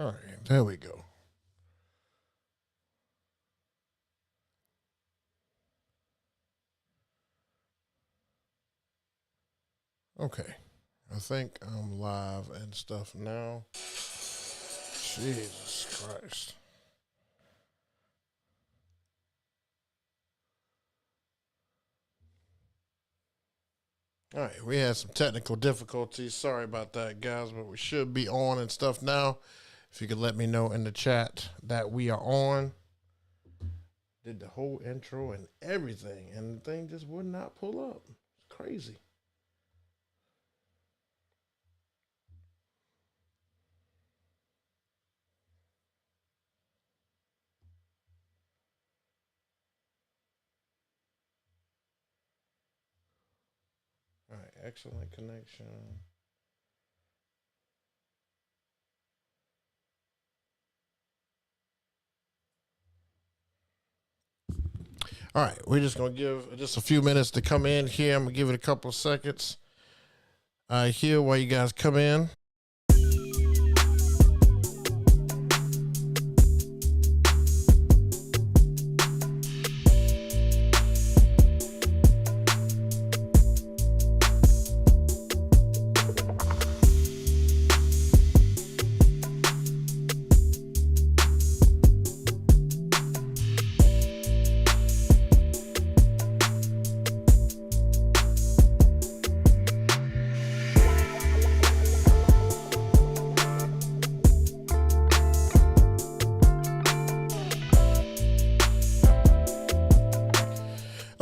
All right, there we go. Okay, I think I'm live and stuff now. Jesus Christ. All right, we had some technical difficulties. Sorry about that, guys, but we should be on and stuff now. If you could let me know in the chat that we are on. Did the whole intro and everything, and the thing just would not pull up. It's crazy. All right, excellent connection. All right, we're just gonna give just a few minutes to come in here. I'm gonna give it a couple of seconds here while you guys come in.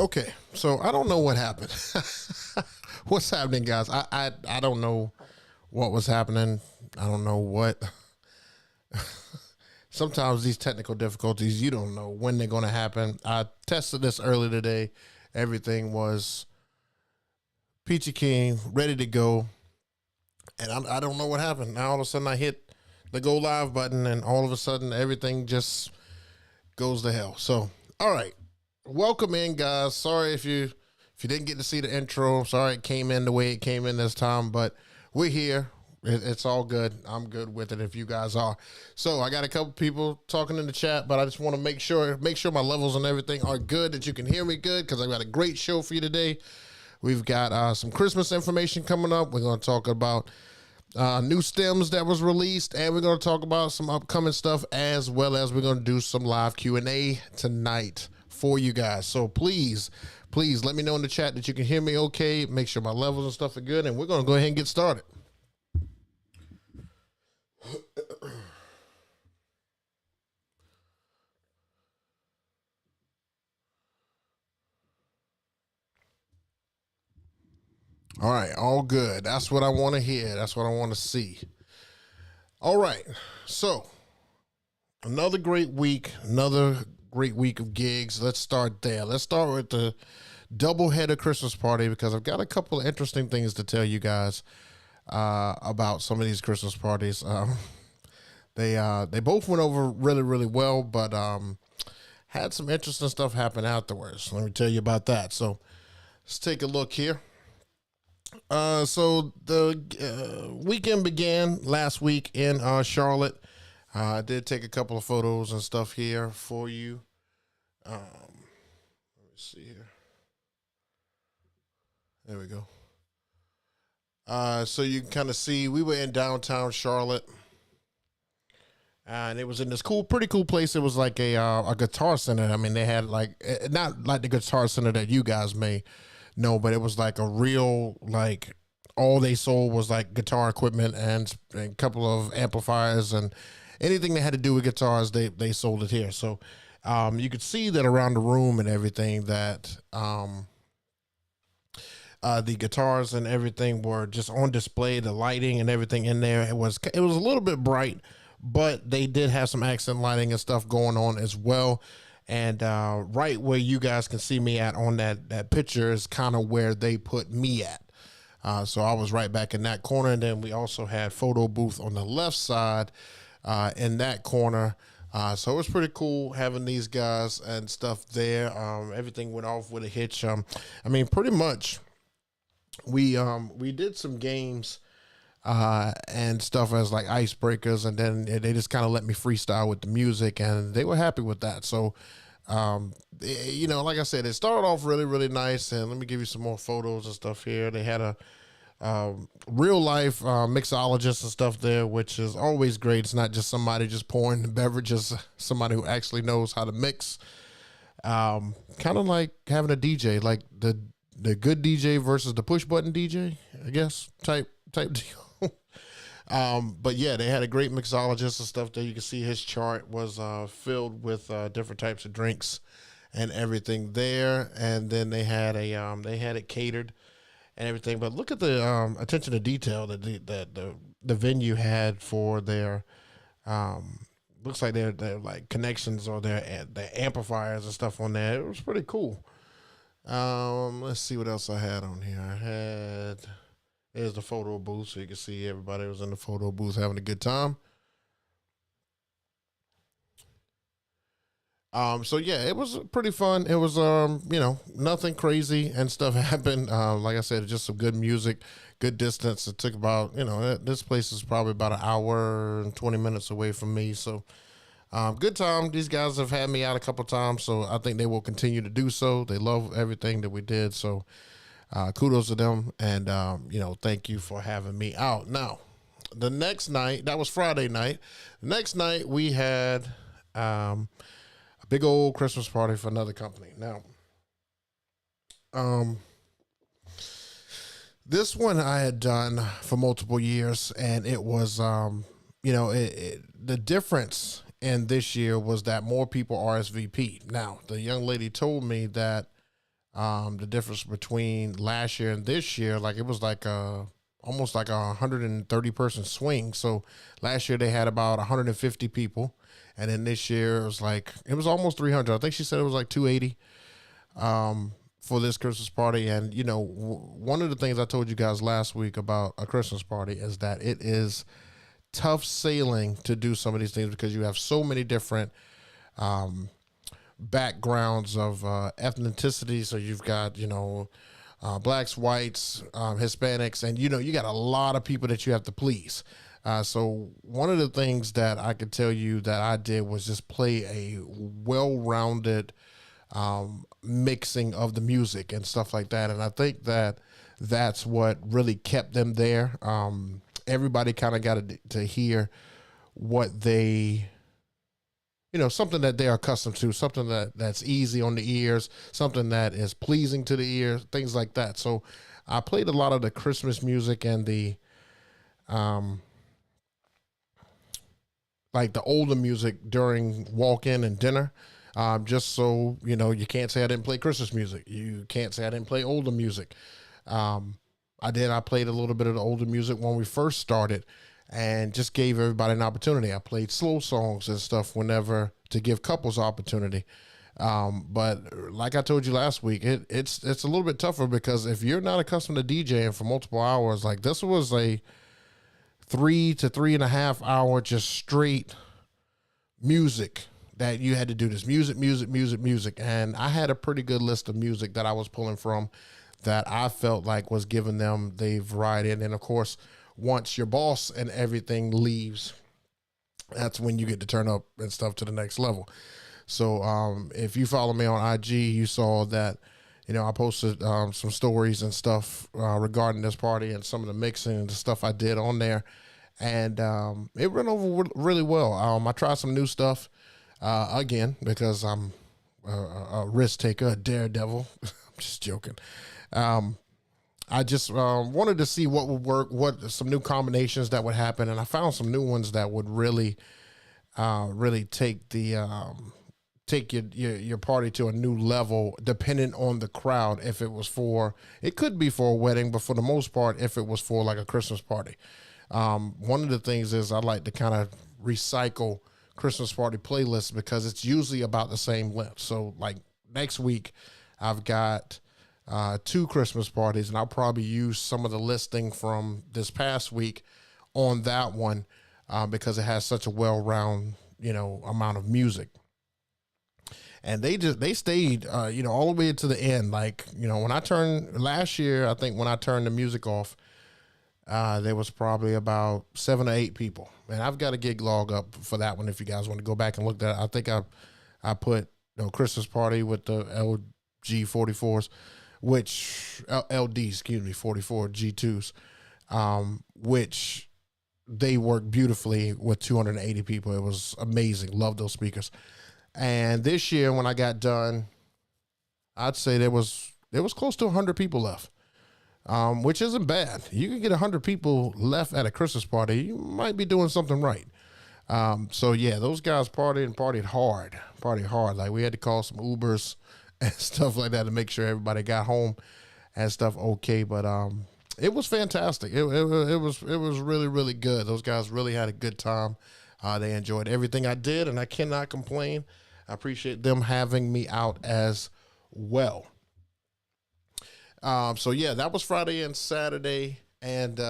Okay, so I don't know what happened. What's happening, guys? I don't know what was happening. I don't know what. Sometimes these technical difficulties, you don't know when they're going to happen. I tested this earlier today. Everything was peachy keen, ready to go. And I don't know what happened. Now all of a sudden I hit the go live button and all of a sudden everything just goes to hell. So, all right. Welcome in, guys. Sorry if you didn't get to see the intro. Sorry it came in the way it came in this time, but we're here. It's all good. I'm good with it if you guys are. So I got a couple people talking in the chat, but I just want to make sure my levels and everything are good, that you can hear me good, because I've got a great show for you today. We've got some Christmas information coming up. We're going to talk about new stems that was released, and we're going to talk about some upcoming stuff, as well as we're going to do some live Q&A tonight for you guys. So please let me know in the chat that you can hear me okay. Make sure my levels and stuff are good, and we're going to go ahead and get started. All right, all good. That's what I want to hear. That's what I want to see. All right, so another great week of gigs. Let's start there. Let's start with the doubleheader Christmas party, because I've got a couple of interesting things to tell you guys about some of these Christmas parties. They both went over really, really well, but had some interesting stuff happen afterwards. Let me tell you about that. So let's take a look here. So the weekend began last week in Charlotte. I did take a couple of photos and stuff here for you. Let me see here. There we go. So you can kind of see we were in downtown Charlotte, and it was in this pretty cool place. It was like a guitar center. I mean, they had like, not like the guitar center that you guys may know, but it was like a real, like, all they sold was like guitar equipment and a couple of amplifiers, and anything that had to do with guitars, they sold it here. So you could see that around the room and everything, that the guitars and everything were just on display. The lighting and everything in there, it was a little bit bright, but they did have some accent lighting and stuff going on as well. And right where you guys can see me at on that picture is kind of where they put me at. So I was right back in that corner. And then we also had photo booth on the left side in that corner. So it was pretty cool having these guys and stuff there. Everything went off with a hitch. I mean, pretty much we did some games and stuff as like icebreakers, and then they just kind of let me freestyle with the music, and they were happy with that. So, like I said, it started off really, really nice. And let me give you some more photos and stuff here. They had a real life mixologist and stuff there, which is always great. It's not just somebody just pouring the beverages, somebody who actually knows how to mix. Kind of like having a DJ, like the good DJ versus the push button DJ, I guess, type deal. But yeah, they had a great mixologist and stuff there. You can see his chart was filled with different types of drinks and everything there. And then they had they had it catered and everything. But look at the attention to detail that the venue had for their looks like their like connections or their amplifiers and stuff on there. It was pretty cool. Let's see what else I had on here. I had There's the photo booth, so you can see everybody was in the photo booth having a good time. So yeah, it was pretty fun. It was nothing crazy and stuff happened. Like I said, just some good music, good distance. It took about this place is probably about an hour and 20 minutes away from me. So good time. These guys have had me out a couple times, so I think they will continue to do so. They love everything that we did. So kudos to them, and thank you for having me out. Now, the next night, that was Friday night. The next night we had a big old Christmas party for another company. Now, this one I had done for multiple years, and it was the difference in this year was that more people RSVP'd. Now, the young lady told me that the difference between last year and this year, like it was like almost like a 130 person swing. So last year they had about 150 people, and then this year it was almost 300. I think she said it was like 280 for this Christmas party. And one of the things I told you guys last week about a Christmas party is that it is tough sailing to do some of these things because you have so many different backgrounds of ethnicity. So you've got blacks, whites, Hispanics, and you got a lot of people that you have to please. So one of the things that I could tell you that I did was just play a well-rounded mixing of the music and stuff like that. And I think that that's what really kept them there. Everybody kind of got to hear what they something that they're accustomed to, something that's easy on the ears, something that is pleasing to the ears, things like that. So I played a lot of the Christmas music and the like the older music during walk-in and dinner. Just so you can't say I didn't play Christmas music. You can't say I didn't play older music. I played a little bit of the older music when we first started, and just gave everybody an opportunity. I played slow songs and stuff whenever to give couples opportunity. But like I told you last week, it's a little bit tougher because if you're not accustomed to DJing for multiple hours, like this was a 3 to 3.5 hour just straight music that you had to do this music. And I had a pretty good list of music that I was pulling from that I felt like was giving them the variety. And then of course, once your boss and everything leaves, that's when you get to turn up and stuff to the next level. So if you follow me on IG, you saw that, I posted some stories and stuff regarding this party and some of the mixing and the stuff I did on there. And it went over really well. I tried some new stuff again because I'm a risk taker, a daredevil. I'm just joking. I just wanted to see what would work, what some new combinations that would happen, and I found some new ones that would really take take your party to a new level, depending on the crowd. If it could be for a wedding, but for the most part, if it was for like a Christmas party. One of the things is I like to kind of recycle Christmas party playlists because it's usually about the same length. So like next week, I've got 2 Christmas parties, and I'll probably use some of the listing from this past week on that one because it has such a well-rounded, amount of music. And they stayed, all the way to the end. Like, when I turned last year, I think when I turned the music off, There was probably about 7 or 8 people, and I've got a gig log up for that one if you guys want to go back and look at it. I think I put Christmas party with the LG 44s, which LD, excuse me, 44 G2s, which they worked beautifully with 280 people. It was amazing. Love those speakers. And this year when I got done, I'd say there was close to 100 people left, which isn't bad. You can get 100 people left at a Christmas party, you might be doing something right. So yeah, those guys partied hard. Like we had to call some Ubers and stuff like that to make sure everybody got home and stuff okay. But it was fantastic. It was really, really good. Those guys really had a good time. They enjoyed everything I did, and I cannot complain. I appreciate them having me out as well. So yeah, that was Friday and Saturday. And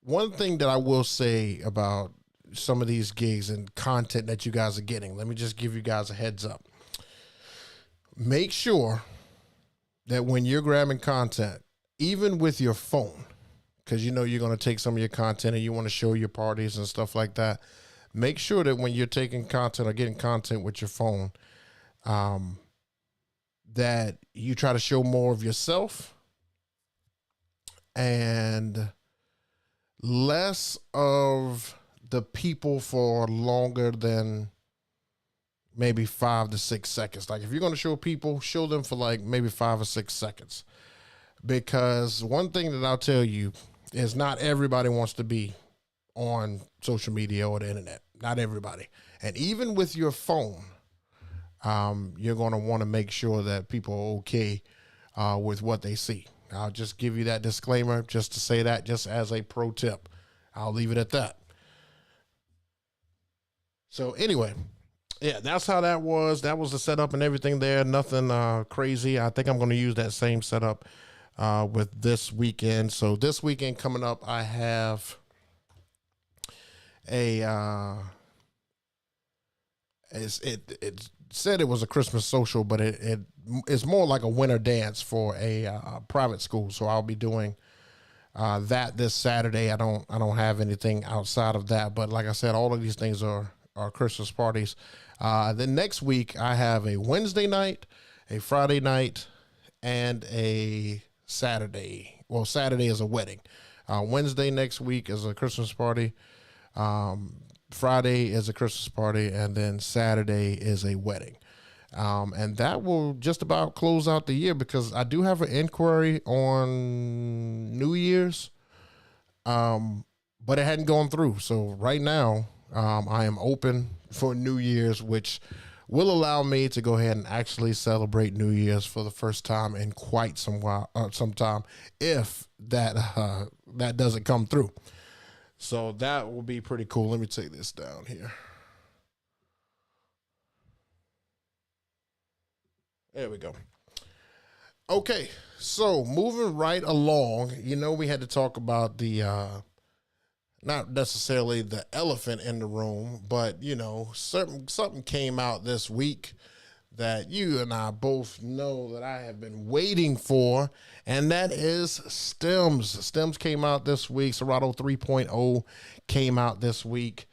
one thing that I will say about some of these gigs and content that you guys are getting, let me just give you guys a heads up. Make sure that when you're grabbing content, even with your phone, because you're going to take some of your content and you want to show your parties and stuff like that, make sure that when you're taking content or getting content with your phone, that you try to show more of yourself and less of the people for longer than maybe 5 to 6 seconds. Like if you're going to show people, show them for like maybe 5 or 6 seconds. Because one thing that I'll tell you is not everybody wants to be on social media or the internet. Not everybody. And even with your phone, you're going to want to make sure that people are okay with what they see. I'll just give you that disclaimer just to say that, just as a pro tip. I'll leave it at that. So anyway, yeah, that's how that was. That was the setup and everything there. Nothing crazy. I think I'm going to use that same setup with this weekend. So this weekend coming up, I have a it said it was a Christmas social, but it's more like a winter dance for a private school. So I'll be doing that this Saturday. I don't have anything outside of that, but like I said, all of these things are Christmas parties. Then next week I have a Wednesday night, a Friday night, and a Saturday. Well, Saturday is a wedding. Wednesday next week is a Christmas party. Friday is a Christmas party, and then Saturday is a wedding. And that will just about close out the year because I do have an inquiry on New Year's, but it hadn't gone through. So right now, I am open for New Year's, which will allow me to go ahead and actually celebrate New Year's for the first time in quite some time, if that doesn't come through. So that will be pretty cool. Let me take this down here. There we go. Okay, so moving right along, we had to talk about the, not necessarily the elephant in the room, but, something came out this week that you and I both know that I have been waiting for, and that is Stems. Stems came out this week. Serato 3.0 came out this week,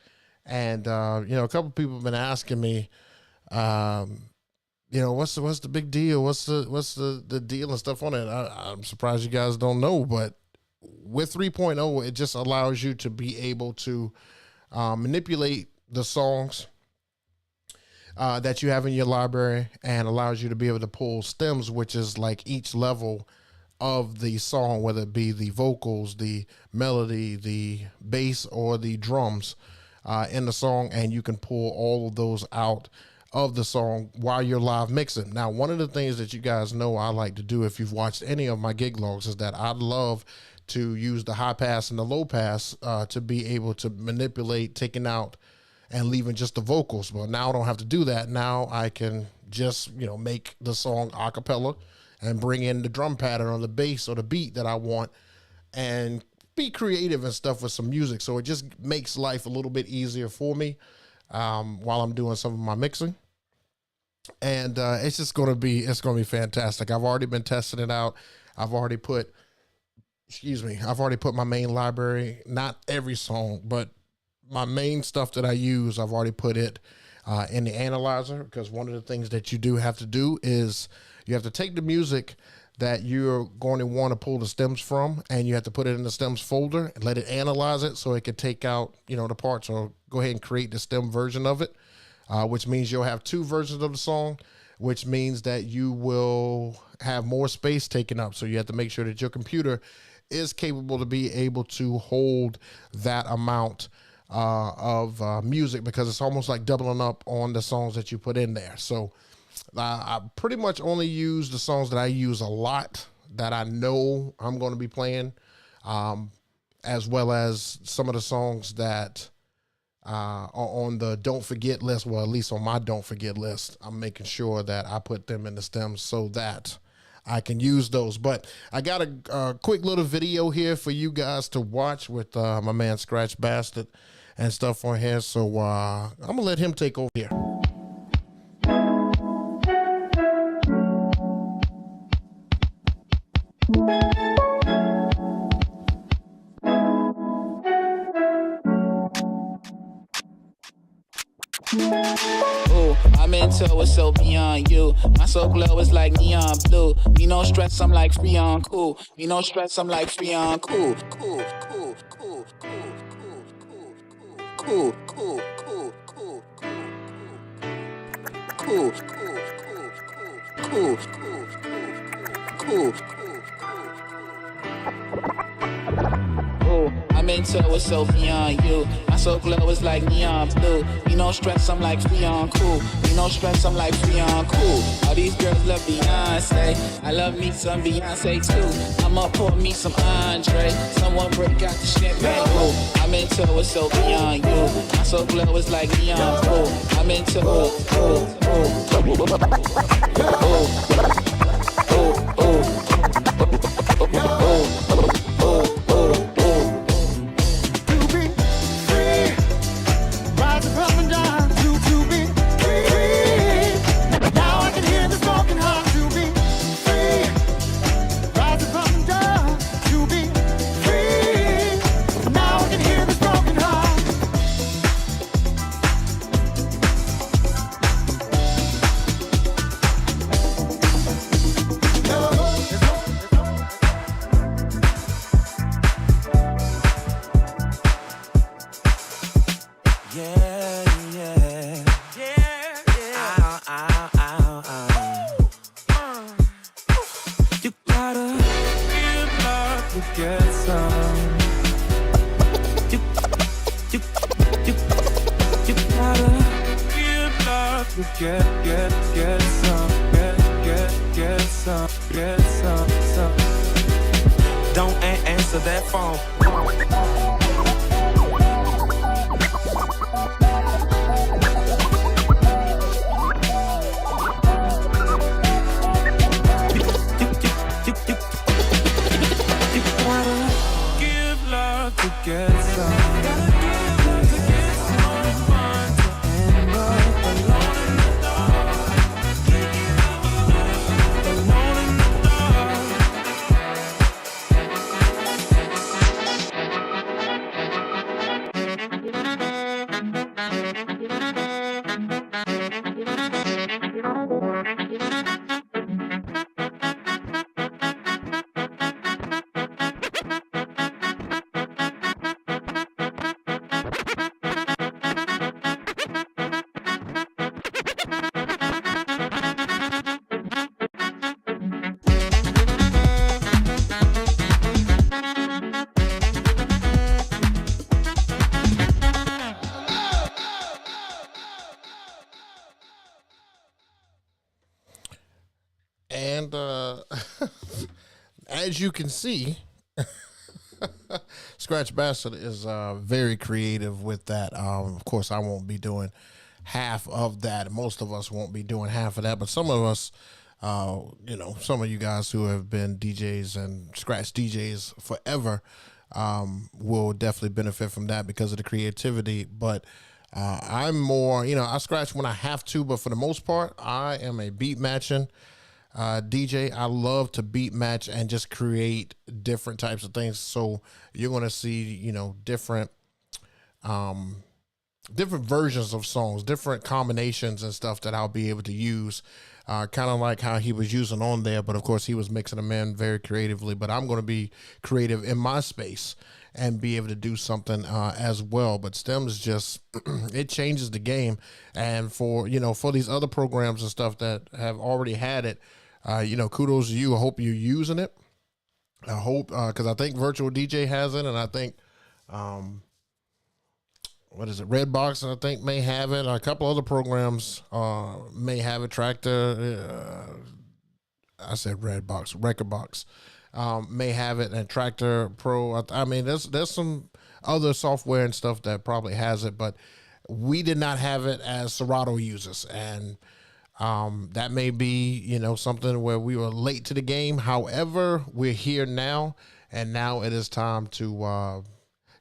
and a couple people have been asking me, what's the big deal? What's the deal and stuff on it? I'm surprised you guys don't know, but with 3.0, it just allows you to be able to manipulate the songs that you have in your library, and allows you to be able to pull stems, which is like each level of the song, whether it be the vocals, the melody, the bass, or the drums in the song, and you can pull all of those out of the song while you're live mixing. Now, one of the things that you guys know I like to do, if you've watched any of my gig logs, is that I love to use the high pass and the low pass to be able to manipulate taking out and leaving just the vocals. But now I don't have to do that. Now I can just, make the song a cappella and bring in the drum pattern or the bass or the beat that I want and be creative and stuff with some music. So it just makes life a little bit easier for me while I'm doing some of my mixing. And it's going to be fantastic. I've already been testing it out. I've already put excuse me, I've already put my main library, not every song, but my main stuff that I use, I've already put it in the analyzer, because one of the things that you do have to do is you have to take the music that you're going to want to pull the stems from, and you have to put it in the stems folder and let it analyze it so it can take out, you know, the parts, or go ahead and create the stem version of it, which means you'll have two versions of the song, which means that you will have more space taken up. So you have to make sure that your computer is capable to be able to hold that amount of music, because it's almost like doubling up on the songs that you put in there. So I pretty much only use the songs that I use a lot, that I know I'm going to be playing, as well as some of the songs that are on the don't forget list. Well, at least on my don't forget list, I'm making sure that I put them in the stems so that I can use those. But I got a quick little video here for you guys to watch with my man Scratch Bastard and stuff on here. So I'm gonna let him take over here. Ooh, I'm into it so beyond you. My soul glow is like neon blue. Me no stress, I'm like free on cool. Me no stress, I'm like free on cool. Cool, cool, cool, cool, cool, cool, cool, cool, cool, cool, cool, cool, cool, cool. I'm into it so beyond you. My soul glow is like neon blue. Me no stress, I'm like free on cool. Me no stress, I'm like free on cool. All these girls love Beyonce. I love me some Beyonce too. I'ma pour me some Andre. Someone break out the champagne. Ooh, I'm into it so beyond you. My soul glow is like neon blue. I'm into it. Don't answer that phone. Give love to get some. And as you can see, Scratch Bastard is very creative with that. Of course, I won't be doing half of that. Most of us won't be doing half of that, but some of us, you know, some of you guys who have been DJs and scratch DJs forever will definitely benefit from that because of the creativity. But I'm more, you know, I scratch when I have to, but for the most part, I am a beat matching DJ. I love to beat match and just create different types of things. So you're going to see, different versions of songs, different combinations and stuff that I'll be able to use. Kind of like how he was using on there, but of course he was mixing them in very creatively. But I'm going to be creative in my space and be able to do something as well. But Stems just it changes the game. And for these other programs and stuff that have already had it, kudos to you. I hope you're using it. I hope because I think Virtual DJ has it, and I think what is it? Redbox, I think, may have it. A couple other programs may have it. Tractor, I said Redbox, Recordbox may have it, and Tractor Pro. I mean, there's some other software and stuff that probably has it, but we did not have it as Serato users, and that may be something where we were late to the game. However, we're here now, and now it is time to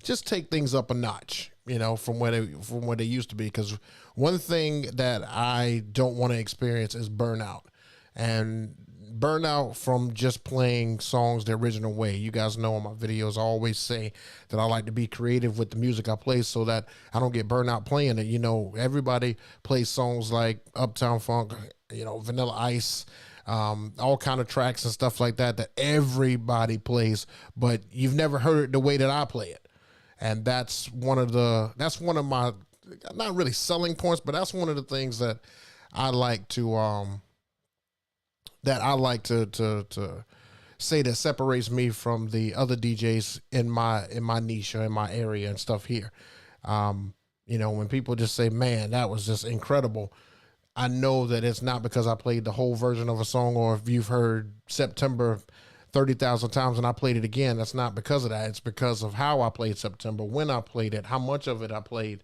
just take things up a notch. From where they used to be. Because one thing that I don't want to experience is burnout. And burnout from just playing songs the original way. You guys know in my videos I always say that I like to be creative with the music I play so that I don't get burnout playing it. Everybody plays songs like Uptown Funk, Vanilla Ice, all kind of tracks and stuff like that everybody plays, but you've never heard it the way that I play it. And that's one of my, not really selling points, but that's one of the things that I like to say that separates me from the other DJs in my niche or in my area and stuff here. When people just say, man, that was just incredible, I know that it's not because I played the whole version of a song, or if you've heard September 30,000 times and I played it again, that's not because of that. It's because of how I played September, when I played it, how much of it I played,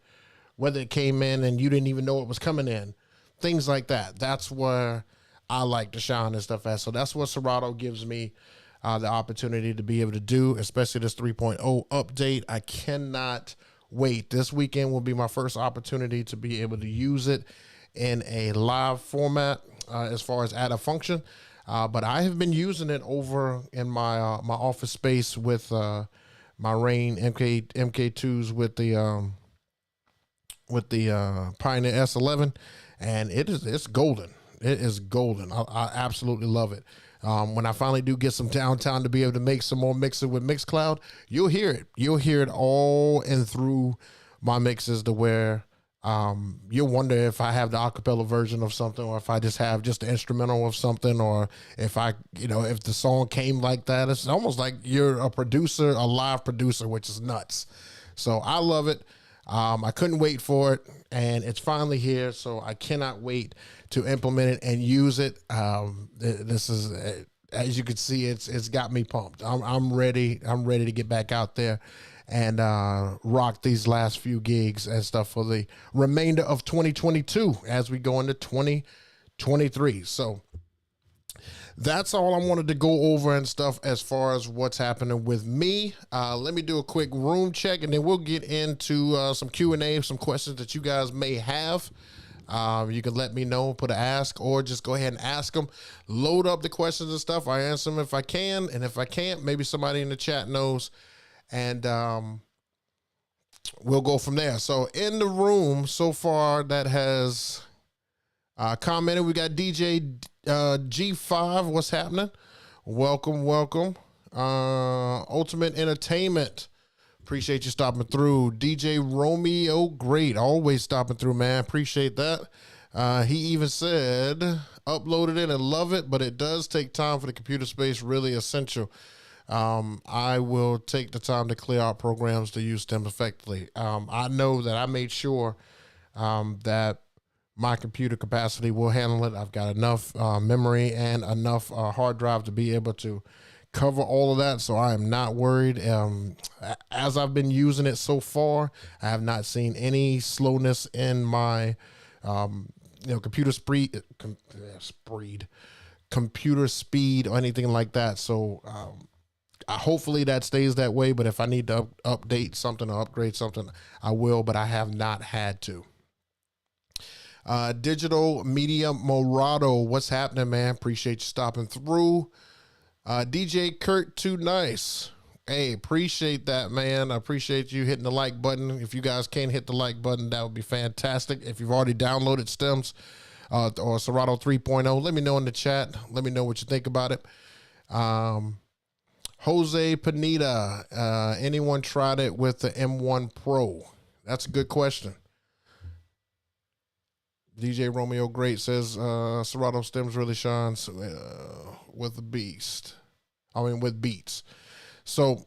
whether it came in and you didn't even know it was coming in, things like that. That's where I like to shine and stuff at. So that's what Serato gives me the opportunity to be able to do, especially this 3.0 update. I cannot wait. This weekend will be my first opportunity to be able to use it in a live format as far as add a function. But I have been using it over in my my office space with my Rain MK2s with the Pioneer S11, and it's golden. It is golden. I absolutely love it. When I finally do get some downtime to be able to make some more mixing with Mixcloud, you'll hear it. You'll hear it all and through my mixes to where you'll wonder if I have the acapella version of something, or if I just have just the instrumental of something, or if if the song came like that. It's almost like you're a producer, a live producer, which is nuts. So I love it. I couldn't wait for it, and it's finally here. So I cannot wait to implement it and use it. This is, as you can see, it's got me pumped. I'm ready. I'm ready to get back out there and rock these last few gigs and stuff for the remainder of 2022 as we go into 2023. So that's all I wanted to go over and stuff as far as what's happening with me. Let me do a quick room check, and then we'll get into some Q&A, some questions that you guys may have. You can let me know, put an ask, or just go ahead and ask them. Load up the questions and stuff. I answer them if I can, and if I can't, maybe somebody in the chat knows. And we'll go from there. So in the room so far that has commented, we got DJ G5. What's happening? Welcome. Ultimate Entertainment. Appreciate you stopping through. DJ Romeo, great. Always stopping through, man. Appreciate that. He even said, uploaded it and love it, but it does take time for the computer space, really essential. I will take the time to clear out programs to use them effectively. I know that I made sure that my computer capacity will handle it. I've got enough memory and enough hard drive to be able to cover all of that, so I am not worried. As I've been using it so far, I have not seen any slowness in my computer speed or anything like that. So hopefully that stays that way, but if I need to update something or upgrade something, I will, but I have not had to. Digital Media Morado, what's happening, man? Appreciate you stopping through. DJ Kurt Too Nice. Hey, appreciate that, man. I appreciate you hitting the like button. If you guys can't hit the like button, that would be fantastic. If you've already downloaded Stems or Serato 3.0, let me know in the chat. Let me know what you think about it. Jose Panita, anyone tried it with the M1 Pro? That's a good question. DJ Romeo Great says Serato Stems really shines with the beast. With beats. So,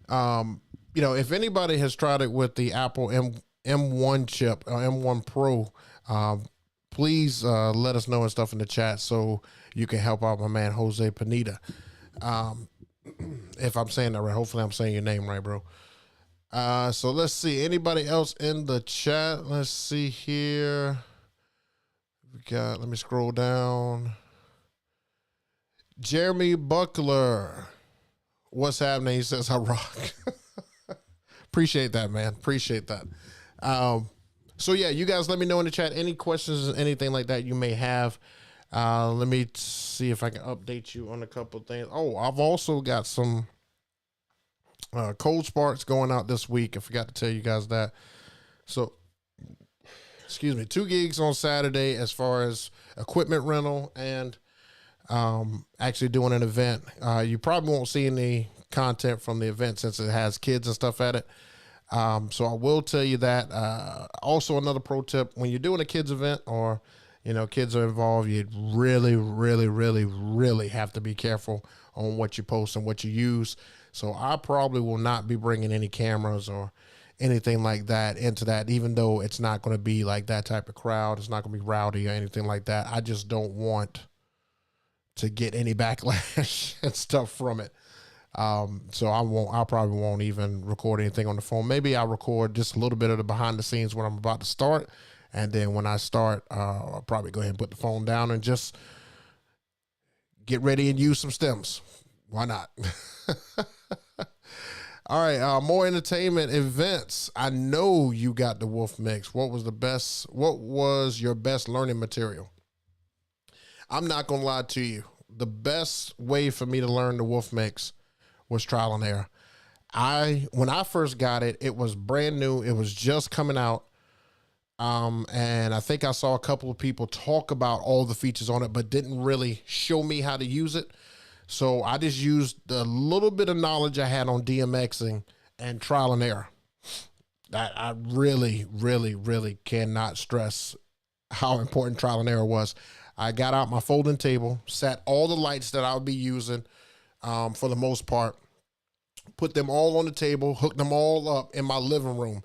if anybody has tried it with the Apple M1 chip or M1 Pro, please let us know and stuff in the chat so you can help out my man Jose Panita. If I'm saying that right, hopefully I'm saying your name right, bro. So let's see. Anybody else in the chat? Let's see here. Let me scroll down. Jeremy Buckler. What's happening? He says, I rock. Appreciate that, man. Appreciate that. So yeah, you guys let me know in the chat any questions, anything like that you may have. Let me see if I can update you on a couple of things. Oh, I've also got some Cold Sparks going out this week. I forgot to tell you guys that. So, 2 gigs on Saturday as far as equipment rental and actually doing an event. You probably won't see any content from the event since it has kids and stuff at it. So I will tell you that. Also, another pro tip, when you're doing a kids event or, kids are involved, you really, really, really, really have to be careful on what you post and what you use. So I probably will not be bringing any cameras or anything like that into that, even though it's not going to be like that type of crowd. It's not going to be rowdy or anything like that. I just don't want to get any backlash and stuff from it. So I probably won't even record anything on the phone. Maybe I'll record just a little bit of the behind the scenes when I'm about to start. And then when I start, I'll probably go ahead and put the phone down and just get ready and use some stems. Why not? All right. More entertainment events. I know you got the Wolf Mix. What was your best learning material? I'm not going to lie to you. The best way for me to learn the Wolf Mix was trial and error. When I first got it, it was brand new. It was just coming out. And I think I saw a couple of people talk about all the features on it, but didn't really show me how to use it. So I just used the little bit of knowledge I had on DMXing and trial and error. I really, really, really cannot stress how important trial and error was. I got out my folding table, set all the lights that I'll be using for the most part, put them all on the table, hooked them all up in my living room.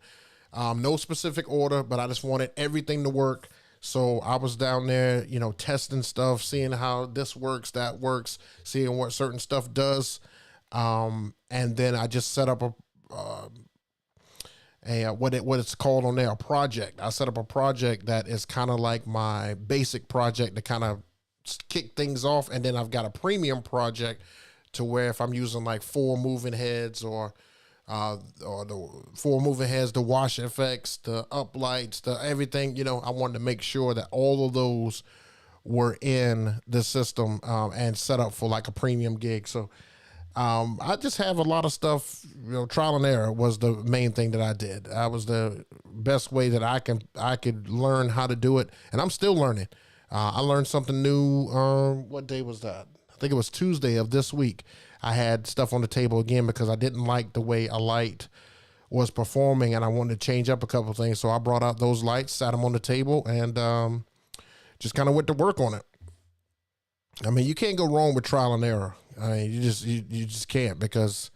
No specific order, but I just wanted everything to work. So I was down there, testing stuff, seeing how this works, that works, seeing what certain stuff does. And then I just set up what it's called on there, a project. I set up a project that is kind of like my basic project to kind of kick things off. And then I've got a premium project to where if I'm using like 4 moving heads or the 4 moving heads, the wash effects, the uplights, the everything, I wanted to make sure that all of those were in the system and set up for like a premium gig. So I just have a lot of stuff, trial and error was the main thing that I did. That was the best way that I could learn how to do it. And I'm still learning. I learned something new. What day was that? I think it was Tuesday of this week. I had stuff on the table again because I didn't like the way a light was performing and I wanted to change up a couple of things. So I brought out those lights, sat them on the table, and just kind of went to work on it. I mean, you can't go wrong with trial and error. I mean, you just can't, because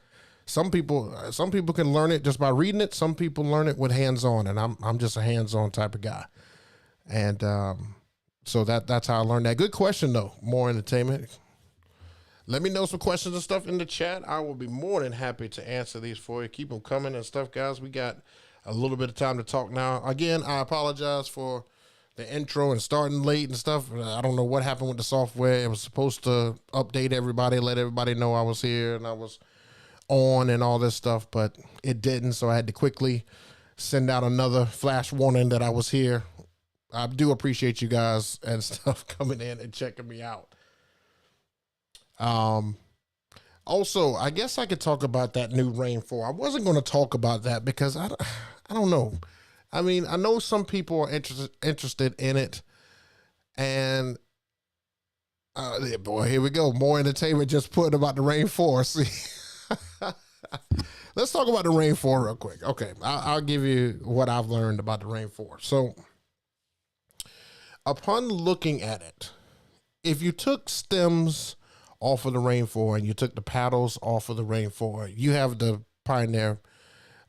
some people can learn it just by reading it. Some people learn it with hands-on, and I'm just a hands-on type of guy. And so that's how I learned that. Good question though. More entertainment. Let me know some questions and stuff in the chat. I will be more than happy to answer these for you. Keep them coming and stuff, guys. We got a little bit of time to talk now. Again, I apologize for the intro and starting late and stuff. I don't know what happened with the software. It was supposed to update everybody, let everybody know I was here and I was on and all this stuff, but it didn't. So I had to quickly send out another flash warning that I was here I do appreciate you guys and stuff coming in and checking me out. Also, I guess I could talk about that new Rain 4. I wasn't going to talk about that because I don't know. I mean, I know some people are interested in it, and boy, here we go. More entertainment just put about the Rain 4. See, let's talk about the Rain 4 real quick. Okay, I'll give you what I've learned about the Rain 4. So, upon looking at it, if you took stems off of the Rain 4 and you took the paddles off of the Rain 4, you have the Pioneer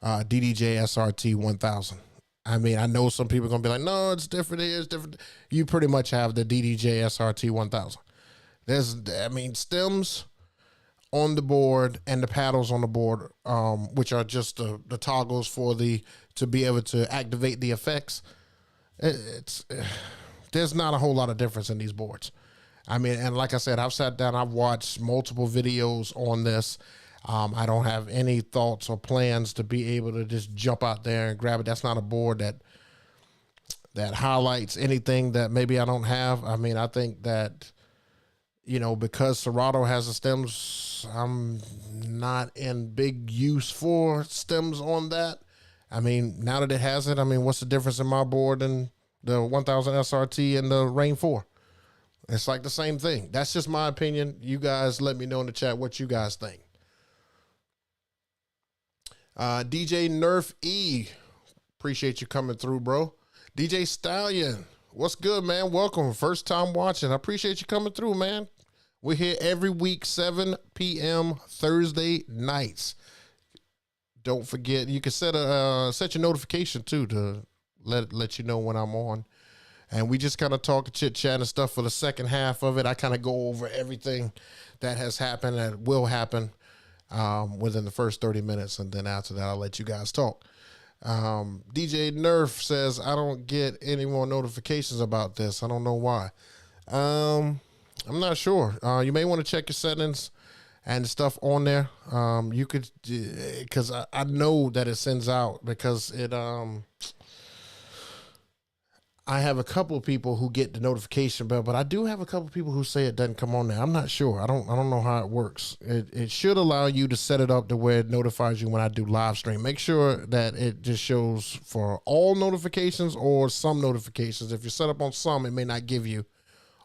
DDJ SRT 1000. I mean, I know some people are going to be like, no, it's different. It's different. You pretty much have the DDJ SRT 1000. Stems on the board and the paddles on the board, which are just the toggles to be able to activate the effects. There's not a whole lot of difference in these boards. I mean, and like I said, I've sat down, I've watched multiple videos on this. I don't have any thoughts or plans to be able to just jump out there and grab it. That's not a board that highlights anything that maybe I don't have. I mean, I think that, because Serato has the stems, I'm not in big use for stems on that. I mean, now that it has it, I mean, what's the difference in my board and the 1000 SRT and the Rain 4? It's like the same thing. That's just my opinion. You guys let me know in the chat what you guys think. DJ Nerf E, appreciate you coming through, bro. DJ Stallion, what's good, man? Welcome. First time watching. I appreciate you coming through, man. We're here every week, 7 p.m. Thursday nights. Don't forget, you can set your notification too to let you know when I'm on. And we just kind of talk, chit chat and stuff for the second half of it. I kind of go over everything that has happened, that will happen within the first 30 minutes. And then after that, I'll let you guys talk. DJ Nerf says, I don't get any more notifications about this. I don't know why. I'm not sure. You may want to check your settings and stuff on there. You could, because I know that it sends out because it, I have a couple of people who get the notification bell, but I do have a couple of people who say it doesn't come on there. I'm not sure. I don't know how it works. It should allow you to set it up to where it notifies you when I do live stream. Make sure that it just shows for all notifications or some notifications. If you set up on some, it may not give you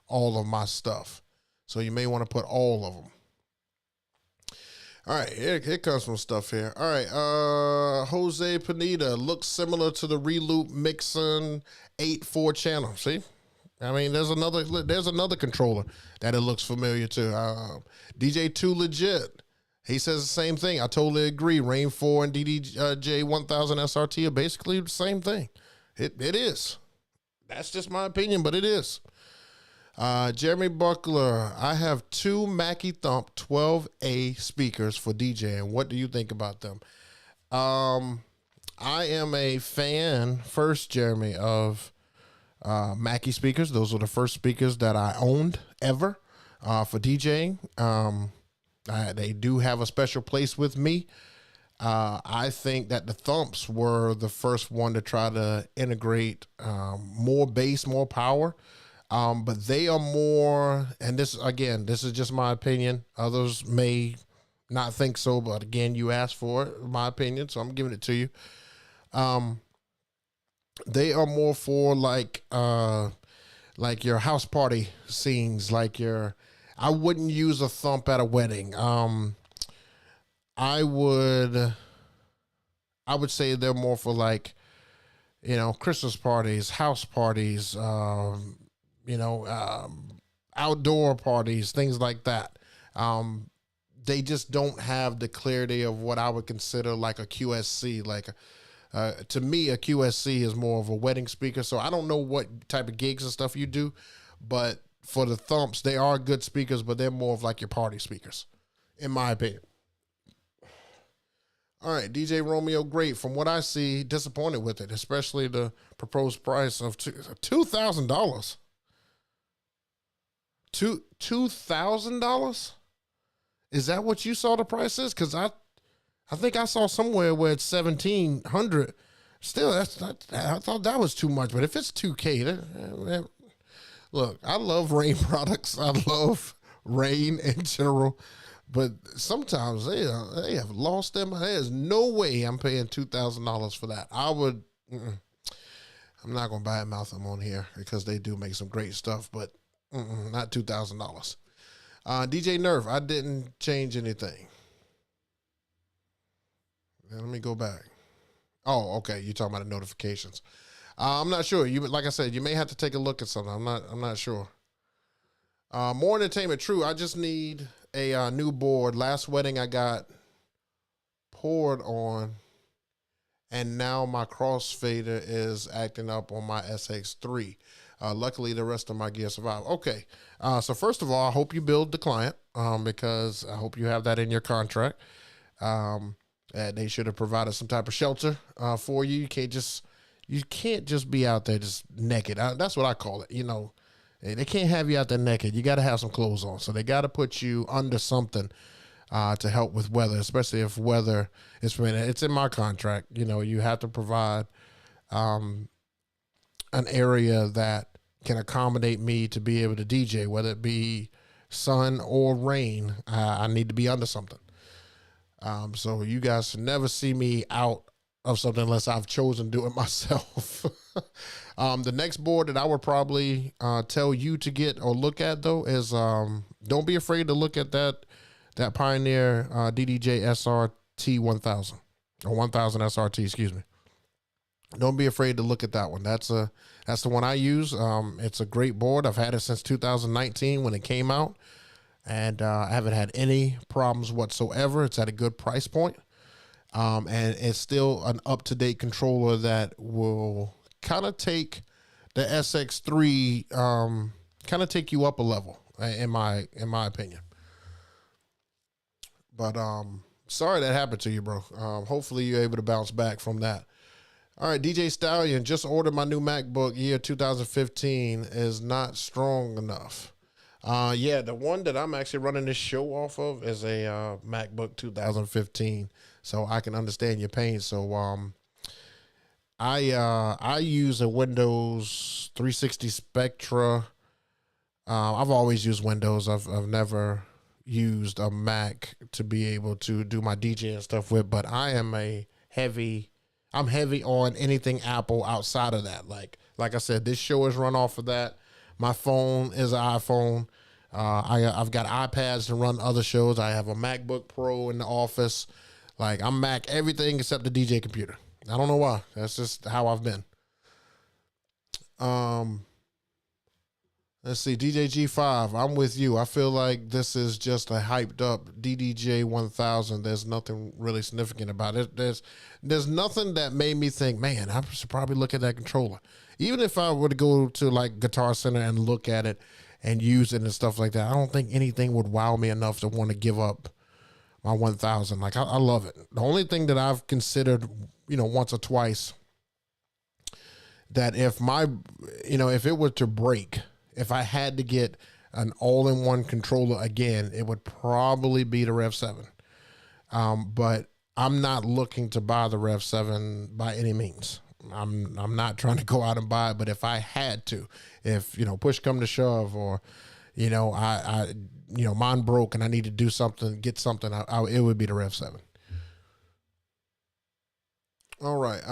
all of my stuff. So you may want to put all of them. All right, here comes some stuff here. All right, Jose Pineda looks similar to the Reloop Mixon 8-4 channel. See, I mean, there's another controller that it looks familiar to. DJ 2 Legit, he says the same thing. I totally agree. Rain 4 and DDJ 1000 SRT are basically the same thing. It is. That's just my opinion, but it is. Jeremy Buckler, I have 2 Mackie Thump 12A speakers for DJing. What do you think about them? I am a fan, first, Jeremy, of Mackie speakers. Those were the first speakers that I owned ever for DJing. They do have a special place with me. I think that the Thumps were the first one to try to integrate more bass, more power. But they are more, and this is just my opinion. Others may not think so, but again, you asked for it, my opinion, so I'm giving it to you. They are more for like your house party scenes, I wouldn't use a Thump at a wedding. I would say they're more for Christmas parties, house parties, outdoor parties, things like that. They just don't have the clarity of what I would consider like a QSC. To me, a QSC is more of a wedding speaker. So I don't know what type of gigs and stuff you do, but for the Thumps, they are good speakers, but they're more of like your party speakers, in my opinion. All right, DJ Romeo, great. From what I see, disappointed with it, especially the proposed price of $2,000. $2,000? Is that what you saw the price is? Because I think I saw somewhere where it's $1,700 Still, I thought that was too much. But if it's 2K, look, I love Rain products. I love Rain in general. But sometimes they have lost them. There's no way I'm paying $2,000 for that. I'm not going to buy a mouth them on here because they do make some great stuff, but not $2,000. DJ Nerf, I didn't change anything. Now, let me go back. Oh, okay. You're talking about the notifications. I'm not sure. Like I said, you may have to take a look at something. I'm not sure. More entertainment. True. I just need a new board. Last wedding I got poured on, and now my crossfader is acting up on my SX3. Luckily, the rest of my gear survived. Okay. So first of all, I hope you build the client because I hope you have that in your contract. They should have provided some type of shelter for you. You can't just be out there just naked. That's what I call it. You know, they can't have you out there naked. You got to have some clothes on. So they got to put you under something to help with weather, especially if weather is permitted. It's in my contract. You know, you have to provide an area that can accommodate me to be able to DJ, whether it be sun or rain. I need to be under something. So you guys should never see me out of something unless I've chosen to do it myself. The next board that I would probably tell you to get or look at though is don't be afraid to look at that Pioneer DDJ SRT 1000 or 1000 SRT, excuse me. Don't be afraid to look at that one. That's the one I use. It's a great board. I've had it since 2019 when it came out. And I haven't had any problems whatsoever. It's at a good price point. And it's still an up-to-date controller that will kind of take the SX3, kind of take you up a level, in my opinion. But sorry that happened to you, bro. Hopefully you're able to bounce back from that. All right, DJ Stallion, just ordered my new MacBook. Year 2015 is not strong enough. Yeah, the one that I'm actually running this show off of is a MacBook 2015, so I can understand your pain. So I use a Windows 360 Spectra. I've always used Windows. I've never used a Mac to be able to do my DJ and stuff with, but I'm heavy on anything Apple outside of that. Like I said, this show is run off of that. My phone is an iPhone. I've got iPads to run other shows. I have a MacBook Pro in the office. Like, I'm Mac everything except the DJ computer. I don't know why. That's just how I've been. Let's see. DJ G5, I'm with you. I feel like this is just a hyped up DDJ 1000. There's nothing really significant about it. There's nothing that made me think, man, I should probably look at that controller. Even if I were to go to like Guitar Center and look at it and use it and stuff like that, I don't think anything would wow me enough to want to give up my 1000. Like, I love it. The only thing that I've considered, once or twice, that if it were to break, if I had to get an all-in-one controller again, it would probably be the Rev 7. But I'm not looking to buy the Rev 7 by any means. I'm not trying to go out and buy it, but if I had to, if push come to shove, or I mine broke and I need to do something, get something, it would be the Rev 7. All right.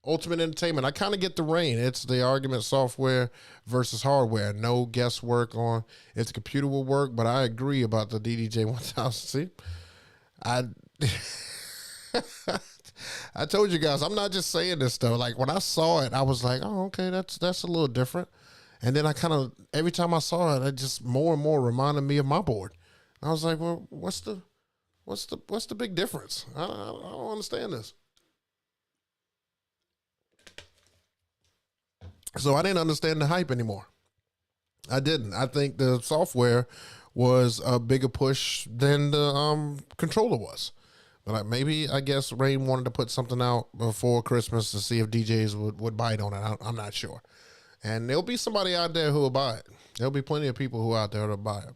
Ultimate Entertainment. I kind of get the Rain. It's the argument software versus hardware. No guesswork on if the computer will work, but I agree about the DDJ 1000. See, I told you guys, I'm not just saying this stuff. Like, when I saw it, I was like, oh, okay, that's a little different. And then I kind of, every time I saw it, it just more and more reminded me of my board. And I was like, well, what's the big difference? I don't understand this. So I didn't understand the hype anymore. I didn't. I think the software was a bigger push than the controller was. But I guess Rain wanted to put something out before Christmas to see if DJs would bite on it. I'm not sure. And there'll be somebody out there who will buy it. There'll be plenty of people who are out there to buy it.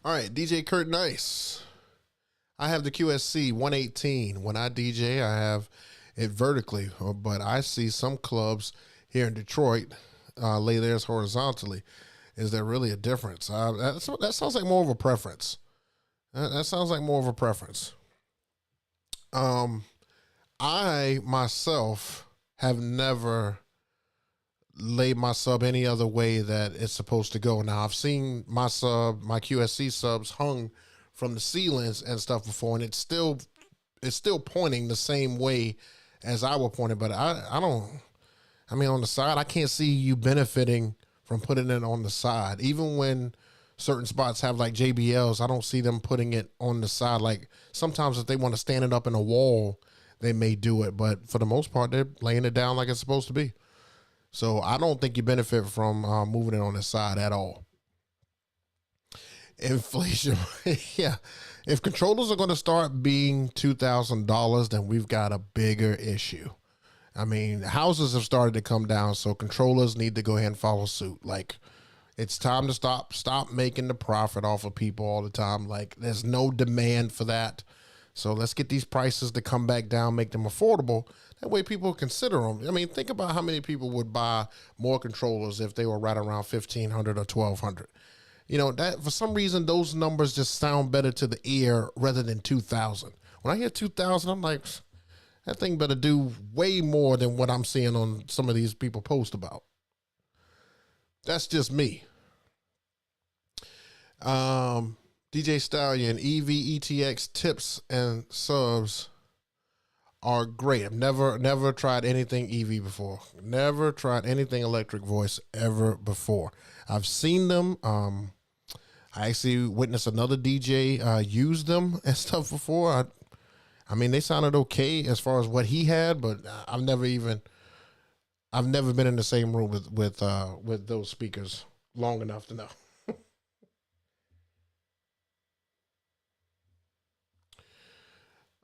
All right, DJ Kurt Nice. I have the QSC 118. When I DJ, I have it vertically, but I see some clubs here in Detroit lay theirs horizontally. Is there really a difference? That sounds like more of a preference. That sounds like more of a preference. I myself have never laid my sub any other way that it's supposed to go. Now I've seen my QSC subs hung from the ceilings and stuff before, and it's still pointing the same way as I would point it. But I mean, on the side, I can't see you benefiting from putting it on the side. Even when certain spots have like JBLs, I don't see them putting it on the side. Like sometimes if they want to stand it up in a wall, they may do it. But for the most part, they're laying it down like it's supposed to be. So I don't think you benefit from moving it on the side at all. Inflation, yeah. If controllers are going to start being $2,000, then we've got a bigger issue. I mean, houses have started to come down, so controllers need to go ahead and follow suit. Like, it's time to stop making the profit off of people all the time. Like, there's no demand for that. So let's get these prices to come back down, make them affordable. That way people consider them. I mean, think about how many people would buy more controllers if they were right around $1,500 or $1,200. You know, that for some reason, those numbers just sound better to the ear rather than 2,000. When I hear 2,000, I'm like, that thing better do way more than what I'm seeing on some of these people post about. That's just me. DJ Stallion, EV ETX tips and subs are great. I've never tried anything EV before. Never tried anything electric voice ever before. I've seen them. I actually witnessed another DJ use them and stuff before. I mean, they sounded okay as far as what he had, but I've never been in the same room with those speakers long enough to know.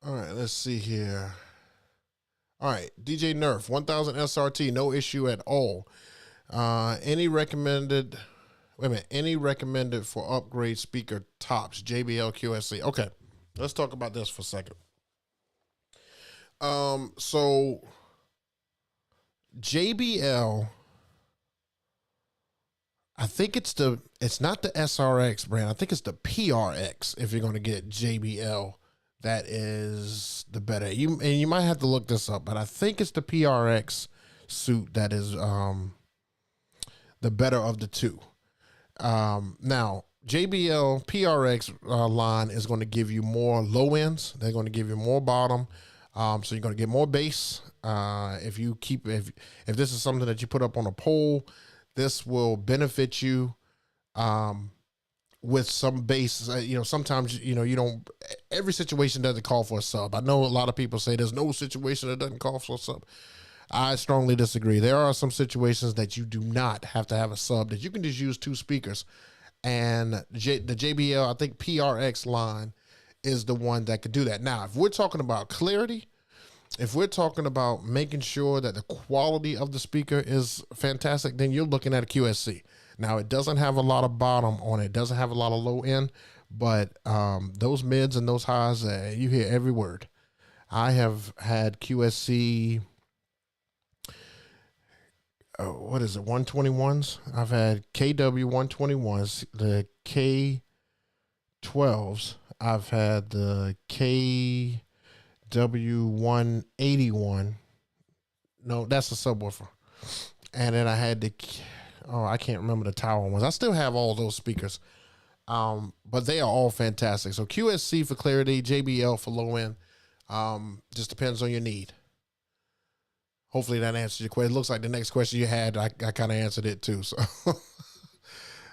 All right, let's see here. All right, DJ Nerf, 1000 SRT, no issue at all. Any recommended for upgrade speaker tops, JBL QSC? Okay, let's talk about this for a second. So JBL, I think it's not the SRX brand. I think it's the PRX. If you're going to get JBL, that is the better. You might have to look this up, but I think it's the PRX suit that is the better of the two. Now JBL PRX line is going to give you more low ends. They're going to give you more bottom. So you're going to get more bass. If this is something that you put up on a pole, this will benefit you with some bass. Sometimes, you don't, every situation doesn't call for a sub. I know a lot of people say there's no situation that doesn't call for a sub. I strongly disagree. There are some situations that you do not have to have a sub, that you can just use two speakers. And the JBL, I think PRX line is the one that could do that. Now, if we're talking about clarity, if we're talking about making sure that the quality of the speaker is fantastic, then you're looking at a QSC. Now, it doesn't have a lot of bottom on it. It doesn't have a lot of low end, but those mids and those highs, you hear every word. I have had QSC, what is it, 121s? I've had KW 121s, the K12s. I've had the KW 181. No, that's a subwoofer. And then I had I can't remember the tower ones. I still have all those speakers. But they are all fantastic. So QSC for clarity, JBL for low end. Just depends on your need. Hopefully that answers your question. It looks like the next question you had, I kind of answered it too. So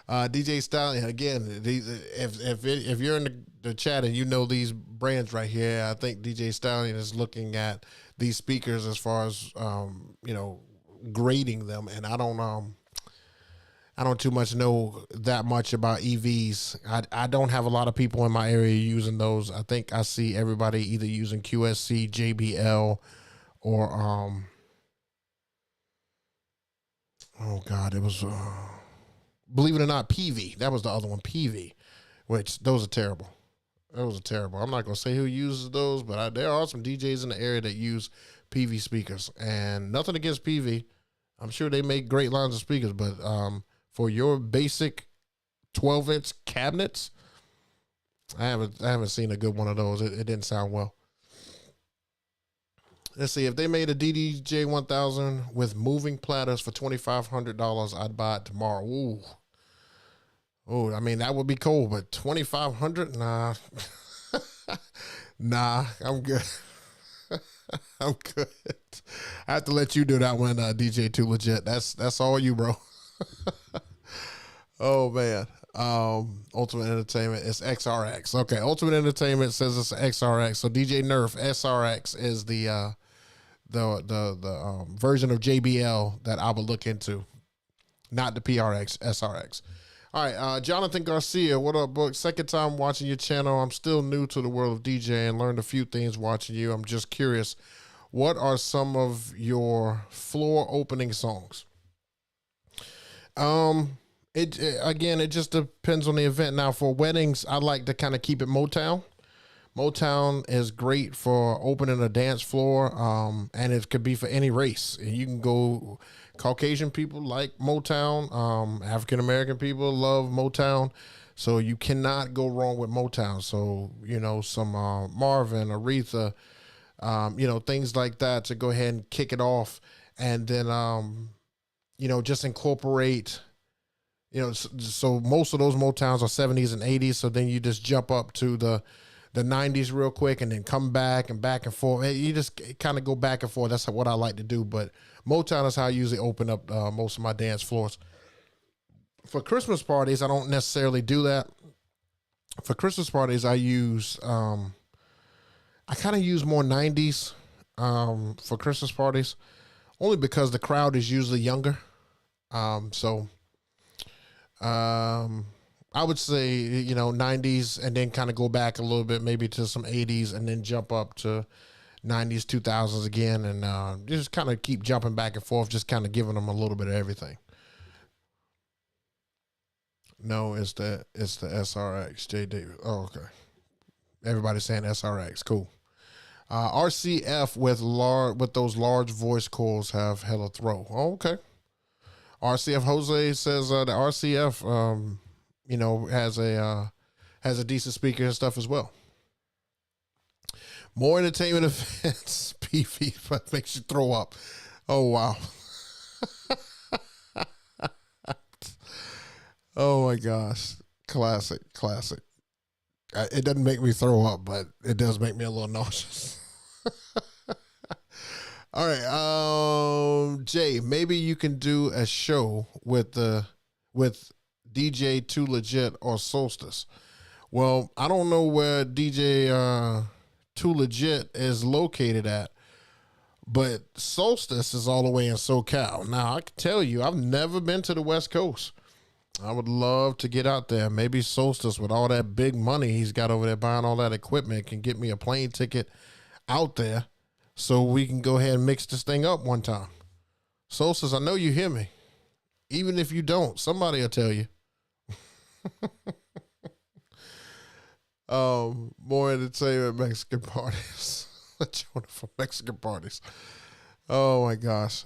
DJ Stallion, again, if you're in the chat and you know these brands right here, I think DJ Stallion is looking at these speakers as far as grading them, and I don't too much know that much about EVs. I don't have a lot of people in my area using those. I think I see everybody either using QSC, JBL, or oh God, it was believe it or not, PV. That was the other one, PV, which those are terrible. Those are terrible. I'm not gonna say who uses those, but there are some DJs in the area that use PV speakers, and nothing against PV. I'm sure they make great lines of speakers, but for your basic 12-inch cabinets, I haven't seen a good one of those. It didn't sound well. Let's see, if they made a DDJ 1000 with moving platters for $2,500, I'd buy it tomorrow. Ooh. Oh, I mean, that would be cool, but $2,500? Nah. Nah, I'm good. I'm good. I have to let you do that one, DJ Too Legit. That's all you, bro. Oh, man. Ultimate Entertainment is XRX. Okay, Ultimate Entertainment says it's XRX. So DJ Nerf SRX is the version of JBL that I would look into, not the PRX, SRX. All right, Jonathan Garcia, what up, book? Second time watching your channel. I'm still new to the world of DJing. Learned a few things watching you. I'm just curious, what are some of your floor opening songs? It just depends on the event. Now, for weddings, I like to kind of keep it Motown. Motown is great for opening a dance floor, and it could be for any race. You can go, Caucasian people like Motown, African American people love Motown, so you cannot go wrong with Motown. So, some Marvin, Aretha, things like that to go ahead and kick it off, and then, just incorporate, so most of those Motowns are 70s and 80s, so then you just jump up to the 90s real quick and then come back and forth. You just kind of go back and forth. That's what I like to do. But Motown is how I usually open up most of my dance floors. For Christmas parties, I don't necessarily do that. For Christmas parties, I use, I kind of use more 90s for Christmas parties, only because the crowd is usually younger. I would say, 90s and then kind of go back a little bit, maybe to some 80s and then jump up to 90s, 2000s again. And just kind of keep jumping back and forth, just kind of giving them a little bit of everything. No, it's the SRX. JD. Oh, okay. Everybody's saying SRX. Cool. RCF with those large voice coils have hella throw. Oh, okay. RCF Jose says the RCF, has a decent speaker and stuff as well. More entertainment events, PV makes you throw up. Oh, wow. Oh, my gosh. Classic. It doesn't make me throw up, but it does make me a little nauseous. All right, Jay, maybe you can do a show with DJ Too Legit or Solstice. Well, I don't know where DJ Too Legit is located at, but Solstice is all the way in SoCal. Now, I can tell you, I've never been to the West Coast. I would love to get out there. Maybe Solstice, with all that big money he's got over there buying all that equipment, can get me a plane ticket out there so we can go ahead and mix this thing up one time. Solstice, I know you hear me. Even if you don't, somebody will tell you. More entertainment, Mexican parties. For Mexican parties. Oh my gosh.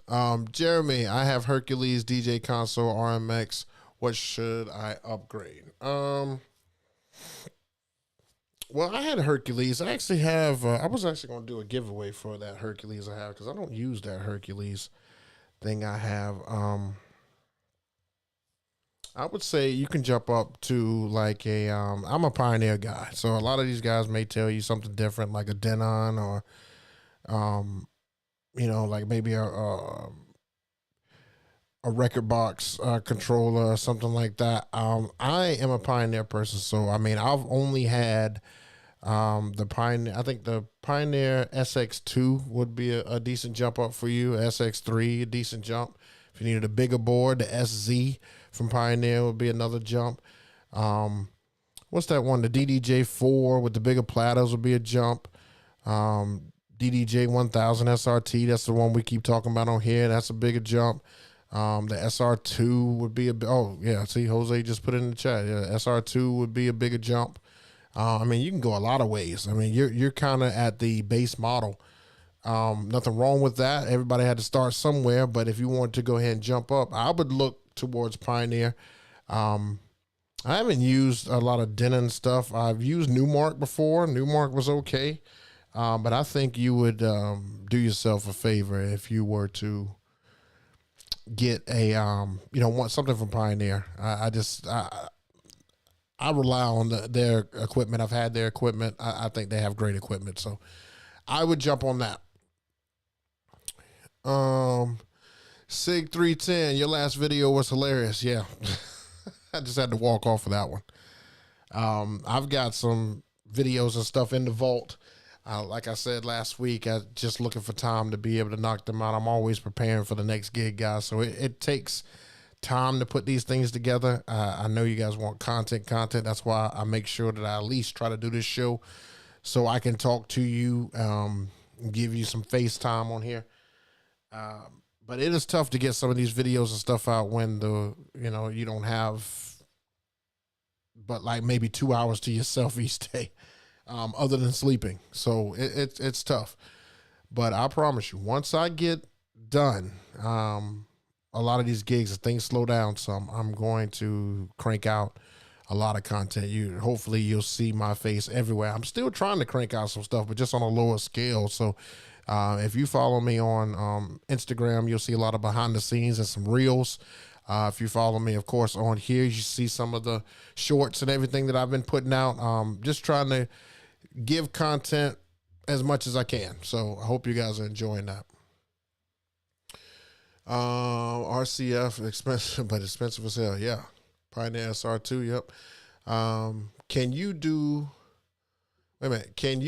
Jeremy, I have Hercules, DJ console, RMX. What should I upgrade? Well, I had Hercules. I actually have, I was actually going to do a giveaway for that Hercules I have, because I don't use that Hercules thing I have. I would say you can jump up to like I'm a Pioneer guy. So a lot of these guys may tell you something different, like a Denon or, like maybe a record box controller or something like that. I am a Pioneer person. So, I mean, I've only had the Pioneer. I think the Pioneer SX2 would be a decent jump up for you. SX3, a decent jump. If you needed a bigger board, the SZ from Pioneer would be another jump. What's that one? The DDJ4 with the bigger platters would be a jump. DDJ 1000 SRT, that's the one we keep talking about on here. That's a bigger jump. The SR2 would be see, Jose just put it in the chat. Yeah, SR2 would be a bigger jump. I mean, you can go a lot of ways. I mean, you're kind of at the base model. Nothing wrong with that. Everybody had to start somewhere, but if you want to go ahead and jump up, I would look towards Pioneer. I haven't used a lot of Denon stuff. I've used Newmark before. Newmark was okay, but I think you would do yourself a favor if you were to get a want something from Pioneer. I rely on their equipment. I've had their equipment. I think they have great equipment, so I would jump on that. Sig 310, your last video was hilarious. Yeah. I just had to walk off of that one. I've got some videos and stuff in the vault. Like I said last week, I just looking for time to be able to knock them out. I'm always preparing for the next gig, guys. So it takes time to put these things together. I know you guys want content. That's why I make sure that I at least try to do this show so I can talk to you, give you some FaceTime on here. But it is tough to get some of these videos and stuff out when you don't have but like maybe 2 hours to yourself each day, other than sleeping. So it's tough. But I promise you, once I get done, a lot of these gigs, if things slow down some, I'm going to crank out a lot of content. Hopefully you'll see my face everywhere. I'm still trying to crank out some stuff, but just on a lower scale. So if you follow me on Instagram, you'll see a lot of behind the scenes and some reels. If you follow me, of course, on here, you see some of the shorts and everything that I've been putting out. Just trying to give content as much as I can. So I hope you guys are enjoying that. RCF, expensive, but expensive as hell. Yeah. Pioneer SR2. Yep. Can you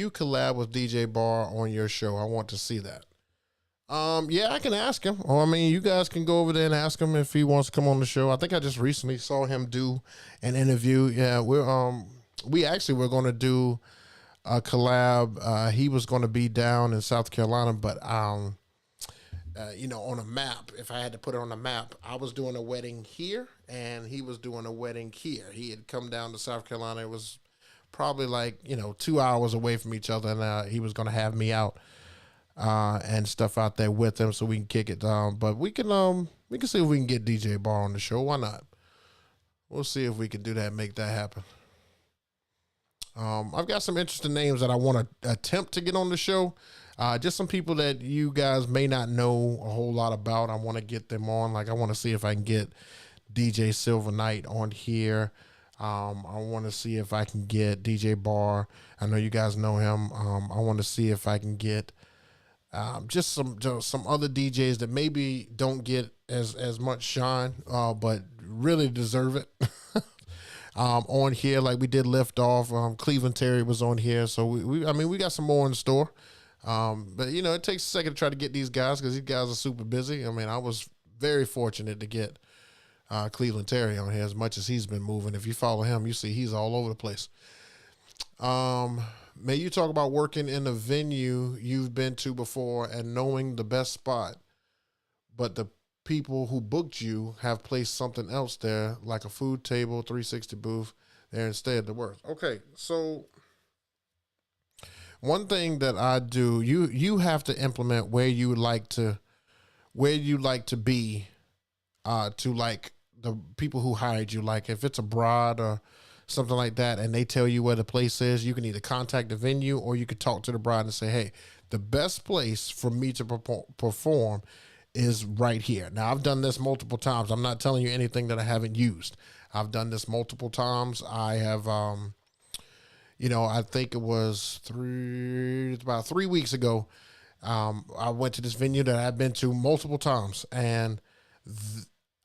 collab with DJ Bar on your show? I want to see that. Yeah, I can ask him. Or, I mean, you guys can go over there and ask him if he wants to come on the show. I think I just recently saw him do an interview. Yeah, we were going to do a collab. He was going to be down in South Carolina, but on a map, if I had to put it on a map, I was doing a wedding here and he was doing a wedding here. He had come down to South Carolina. It was probably 2 hours away from each other, and he was going to have me out and stuff out there with him so we can kick it down. But we can see if we can get DJ Bar on the show. Why not? We'll see if we can do that, make that happen. I've got some interesting names that I want to attempt to get on the show. Just some people that you guys may not know a whole lot about. I want to get them on. I want to see if I can get DJ Silver Knight on here. I want to see if I can get DJ Bar. I know you guys know him. I want to see if I can get just some other DJs that maybe don't get as much shine, but really deserve it. On here, like we did Lift Off. Cleveland Terry was on here, so we got some more in store. But it takes a second to try to get these guys because these guys are super busy. I mean, I was very fortunate to get Cleveland Terry on here as much as he's been moving. If you follow him, you see he's all over the place. May you talk about working in a venue you've been to before and knowing the best spot, but the people who booked you have placed something else there, like a food table, 360 booth there instead of the worst. Okay, so one thing that I do, you have to implement where you like to be, to like the people who hired you. Like if it's a broad or something like that, and they tell you where the place is, you can either contact the venue or you could talk to the bride and say, hey, the best place for me to perform is right here. Now, I've done this multiple times. I'm not telling you anything that I haven't used. I've done this multiple times. I have, I think it was about 3 weeks ago. I went to this venue that I've been to multiple times, and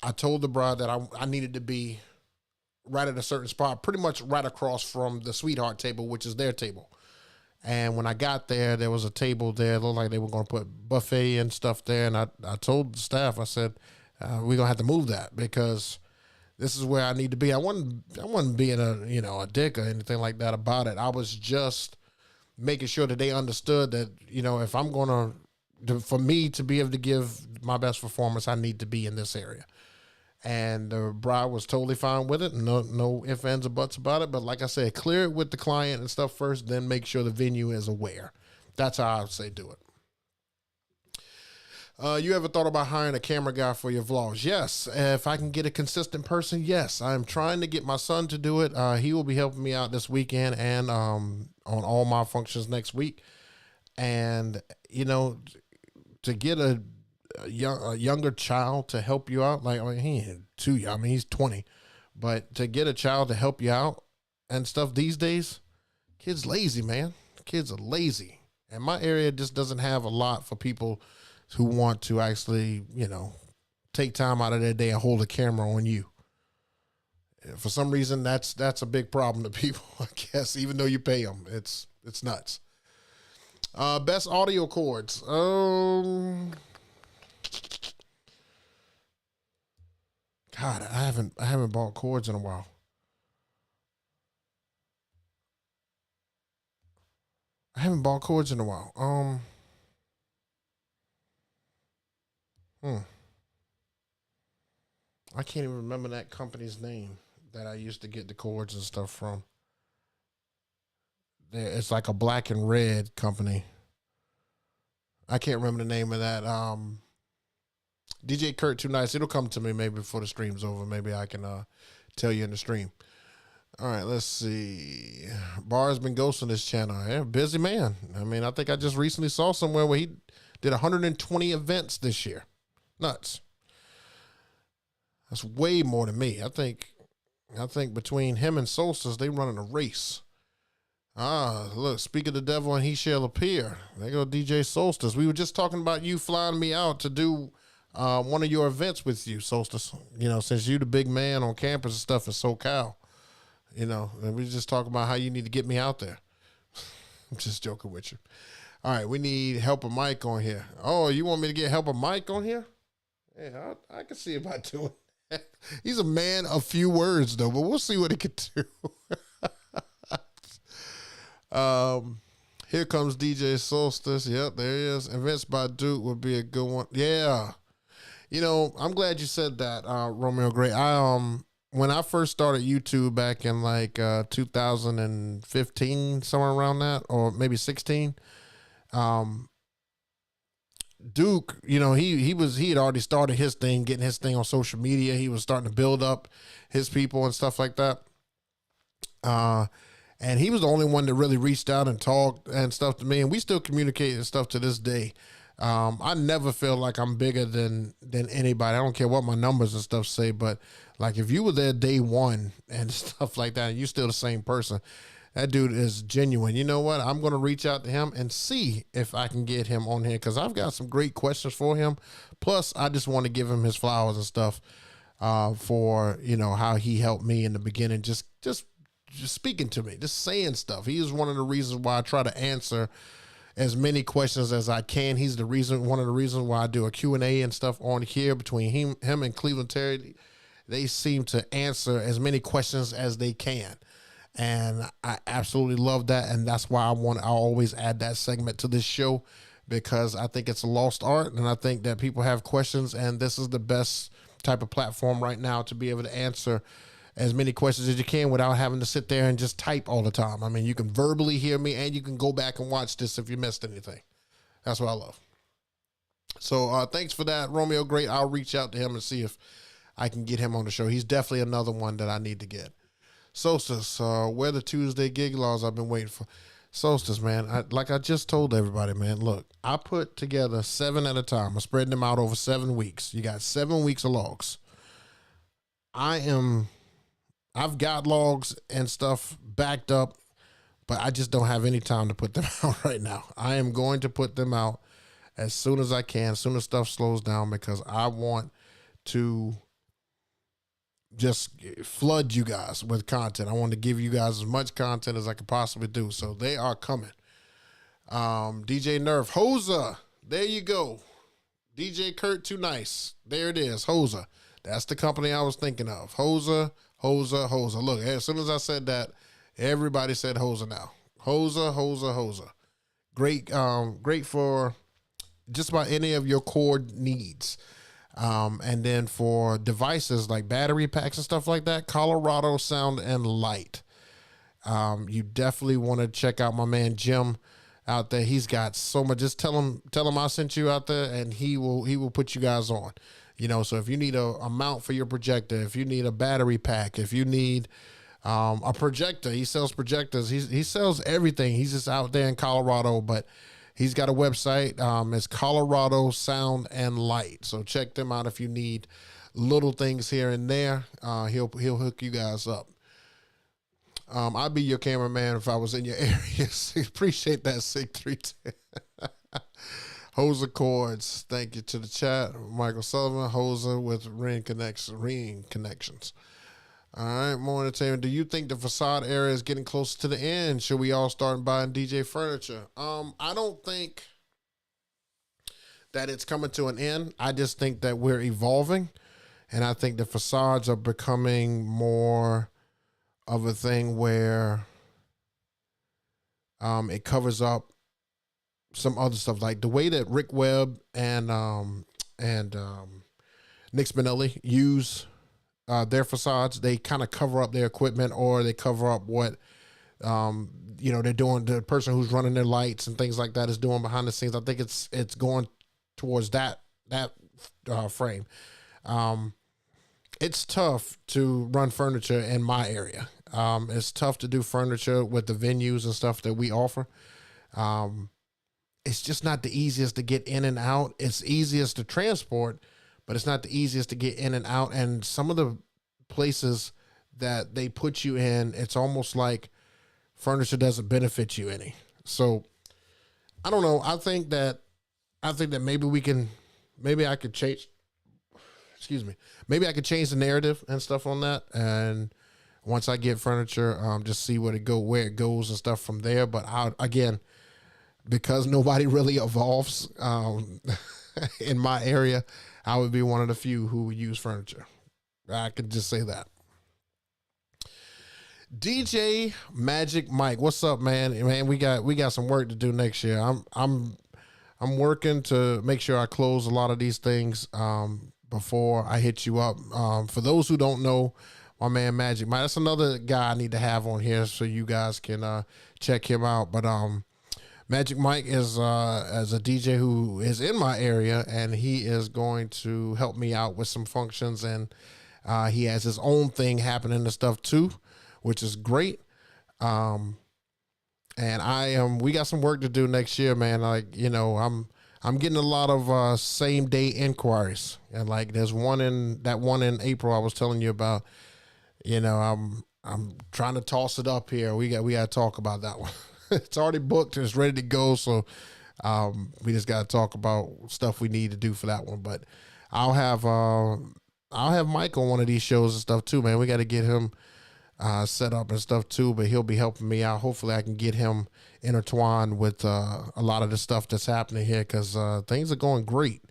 I told the bride that I needed to be right at a certain spot, pretty much right across from the sweetheart table, which is their table. And when I got there, there was a table there. It looked like they were going to put buffet and stuff there. And I told the staff, I said, we're going to have to move that because this is where I need to be. I wasn't being a dick or anything like that about it. I was just making sure that they understood that, if I'm going to, for me to be able to give my best performance, I need to be in this area. And the bride was totally fine with it. No ifs, ands, or buts about it. But like I said, clear it with the client and stuff first, then make sure the venue is aware. That's how I would say do it. You ever thought about hiring a camera guy for your vlogs? Yes. If I can get a consistent person, yes. I'm trying to get my son to do it. He will be helping me out this weekend and on all my functions next week. And, you know, to get a younger child to help you out, like, I mean, he ain't too young. I mean, he's 20. But to get a child to help you out and stuff these days, kids lazy, man. Kids are lazy. And my area just doesn't have a lot for people who want to actually, you know, take time out of their day and hold a camera on you. For some reason, that's a big problem to people, I guess, even though you pay them. It's nuts. Best audio cords. God, I haven't bought cords in a while. I haven't bought cords in a while. I can't even remember that company's name that I used to get the cords and stuff from. It's like a black and red company. I can't remember the name of that. DJ Kurt Too Nice. It'll come to me maybe before the stream's over. Maybe I can tell you in the stream. All right, let's see. Bar's been ghosting this channel. Yeah, busy man. I mean, I think I just recently saw somewhere where he did 120 events this year. Nuts. That's way more than me. I think between him and Solstice, they running a race. Look, speak of the devil and he shall appear. There go DJ Solstice. We were just talking about you flying me out to do one of your events with you, Solstice. You know, since you the big man on campus and stuff in SoCal. You know, and we just talking about how you need to get me out there. I'm just joking with you. All right, we need Helper Mike on here. Oh, you want me to get Helper Mike on here? Yeah, I can see about doing that. He's a man of few words, though, but we'll see what he can do. Here comes DJ Solstice. Yep, there he is. Events by Duke would be a good one. Yeah. You know, I'm glad you said that, Romeo Gray. When I first started YouTube back in like 2015, somewhere around that, or maybe 16, Duke, you know, he had already started his thing, getting his thing on social media. He was starting to build up his people and stuff like that. And he was the only one that really reached out and talked and stuff to me, and we still communicate and stuff to this day. I never feel like I'm bigger than anybody. I don't care what my numbers and stuff say, but like if you were there day one and stuff like that, and you're still the same person, that dude is genuine. You know what? I'm going to reach out to him and see if I can get him on here because I've got some great questions for him. Plus, I just want to give him his flowers and stuff for, you know, how he helped me in the beginning, just speaking to me, just saying stuff. He is one of the reasons why I try to answer as many questions as I can. He's one of the reasons why I do a Q&A and stuff on here between him and Cleveland Terry. They seem to answer as many questions as they can. And I absolutely love that. And that's why I always add that segment to this show because I think it's a lost art. And I think that people have questions and this is the best type of platform right now to be able to answer as many questions as you can without having to sit there and just type all the time. I mean, you can verbally hear me and you can go back and watch this if you missed anything. That's what I love. So thanks for that, Romeo. Great. I'll reach out to him and see if I can get him on the show. He's definitely another one that I need to get. Solstice, where the Tuesday gig laws I've been waiting for. Solstice, man, like I just told everybody, man, look, I put together 7 at a time. I'm spreading them out over 7 weeks. You got 7 weeks of logs. I've got logs and stuff backed up, but I just don't have any time to put them out right now. I am going to put them out as soon as I can, as soon as stuff slows down, because I want to just flood you guys with content. I want to give you guys as much content as I could possibly do. So they are coming. DJ Nerf, Hosa, there you go. DJ Kurt Too Nice, there it is, Hosa. That's the company I was thinking of. Hosa. Look, as soon as I said that, everybody said Hosa now. Hosa. Great for just about any of your cord needs. And then for devices like battery packs and stuff like that, Colorado Sound and Light. You definitely want to check out my man Jim out there. He's got so much. Just tell him I sent you out there, and he will put you guys on. You know, so if you need a mount for your projector, if you need a battery pack, if you need a projector, he sells projectors. He sells everything. He's just out there in Colorado, but he's got a website. It's Colorado Sound and Light. So check them out if you need little things here and there. He'll hook you guys up. I'd be your cameraman if I was in your area. Appreciate that, 6310. Hoser Chords, thank you to the chat. Michael Sullivan, Hoser with Ring Connections. All right, more entertainment. Do you think the facade area is getting closer to the end? Should we all start buying DJ furniture? I don't think that it's coming to an end. I just think that we're evolving, and I think the facades are becoming more of a thing where it covers up some other stuff, like the way that Rick Webb and Nick Spinelli use their facades. They kind of cover up their equipment, or they cover up what they're doing. The person who's running their lights and things like that is doing behind the scenes. I think it's going towards that frame. It's tough to run furniture in my area. It's tough to do furniture with the venues and stuff that we offer. It's just not the easiest to get in and out. It's easiest to transport, but it's not the easiest to get in and out. And some of the places that they put you in, it's almost like furniture doesn't benefit you any. So I don't know. I think that maybe I could change. Excuse me. Maybe I could change the narrative and stuff on that. And once I get furniture, just see where it goes and stuff from there. But because nobody really evolves in my area, I would be one of the few who use furniture. I could just say that. DJ Magic Mike, what's up, man? Man, we got some work to do next year. I'm working to make sure I close a lot of these things before I hit you up. For those who don't know, my man Magic Mike, that's another guy I need to have on here so you guys can check him out. But Magic Mike is as a DJ who is in my area, and he is going to help me out with some functions, and he has his own thing happening and stuff too, which is great. And we got some work to do next year, man. I'm getting a lot of same day inquiries, and like there's one in April I was telling you about. I'm trying to toss it up here. We got to talk about that one. It's already booked. It's ready to go. So we just got to talk about stuff we need to do for that one. But I'll have Mike on one of these shows and stuff too, man. We got to get him set up and stuff too. But he'll be helping me out. Hopefully, I can get him intertwined with a lot of the stuff that's happening here, because things are going great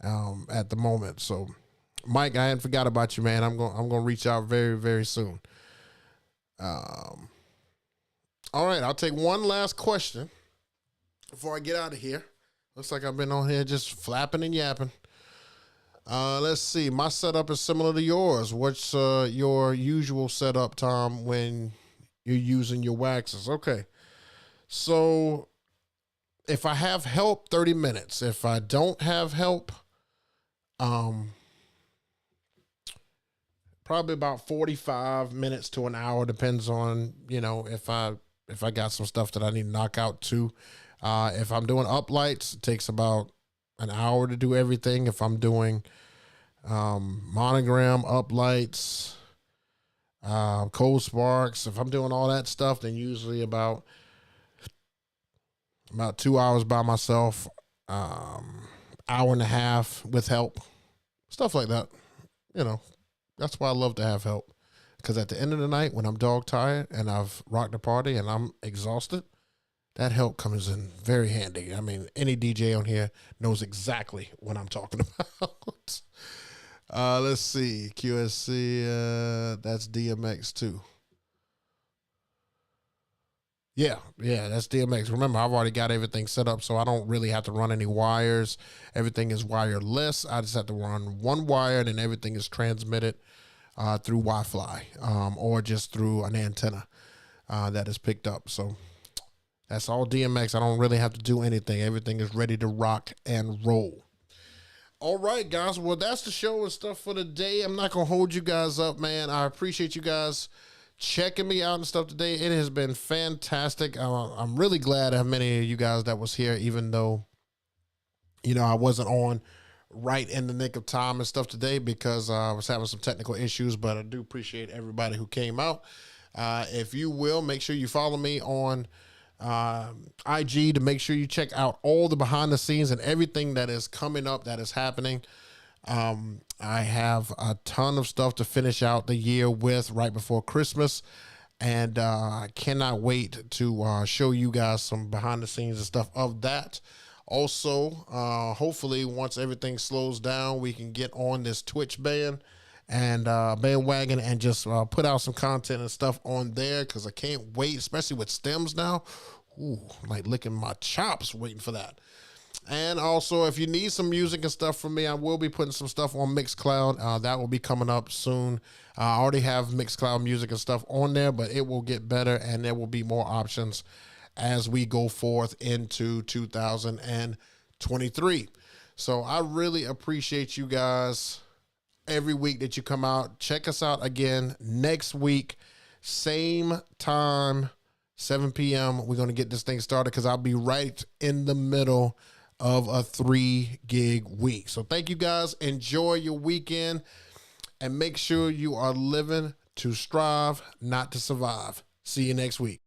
at the moment. So, Mike, I hadn't forgot about you, man. I'm gonna reach out very, very soon. All right, I'll take one last question before I get out of here. Looks like I've been on here just flapping and yapping. Let's see. My setup is similar to yours. What's your usual setup, Tom, when you're using your waxes? Okay. So if I have help, 30 minutes. If I don't have help, probably about 45 minutes to an hour. Depends on, if I got some stuff that I need to knock out too. If I'm doing uplights, it takes about an hour to do everything. If I'm doing monogram, uplights, cold sparks, if I'm doing all that stuff, then usually about 2 hours by myself, hour and a half with help, stuff like that. That's why I love to have help. Because at the end of the night, when I'm dog tired and I've rocked the party and I'm exhausted, that help comes in very handy. I mean, any DJ on here knows exactly what I'm talking about. Let's see. QSC, that's DMX too. Yeah, that's DMX. Remember, I've already got everything set up, so I don't really have to run any wires. Everything is wireless. I just have to run one wire, and then everything is transmitted through Wi-Fi or just through an antenna that is picked up. So that's all DMX. I don't really have to do anything. Everything is ready to rock and roll. All right, guys. Well, that's the show and stuff for the day. I'm not going to hold you guys up, man. I appreciate you guys checking me out and stuff today. It has been fantastic. I'm really glad I have many of you guys that was here, even though, I wasn't on right in the nick of time and stuff today because I was having some technical issues, but I do appreciate everybody who came out. If you will, make sure you follow me on IG to make sure you check out all the behind the scenes and everything that is coming up, that is happening. I have a ton of stuff to finish out the year with right before Christmas, and I cannot wait to show you guys some behind the scenes and stuff of that. Also, hopefully once everything slows down, we can get on this Twitch bandwagon and just put out some content and stuff on there, because I can't wait, especially with stems now. Ooh, I'm like licking my chops waiting for that. And also, if you need some music and stuff from me, I will be putting some stuff on Mixcloud. That will be coming up soon. I already have Mixcloud music and stuff on there, but it will get better, and there will be more options as we go forth into 2023. So I really appreciate you guys every week that you come out. Check us out again next week, same time, 7 p.m. We're going to get this thing started because I'll be right in the middle of a 3-gig week. So thank you guys. Enjoy your weekend and make sure you are living to strive, not to survive. See you next week.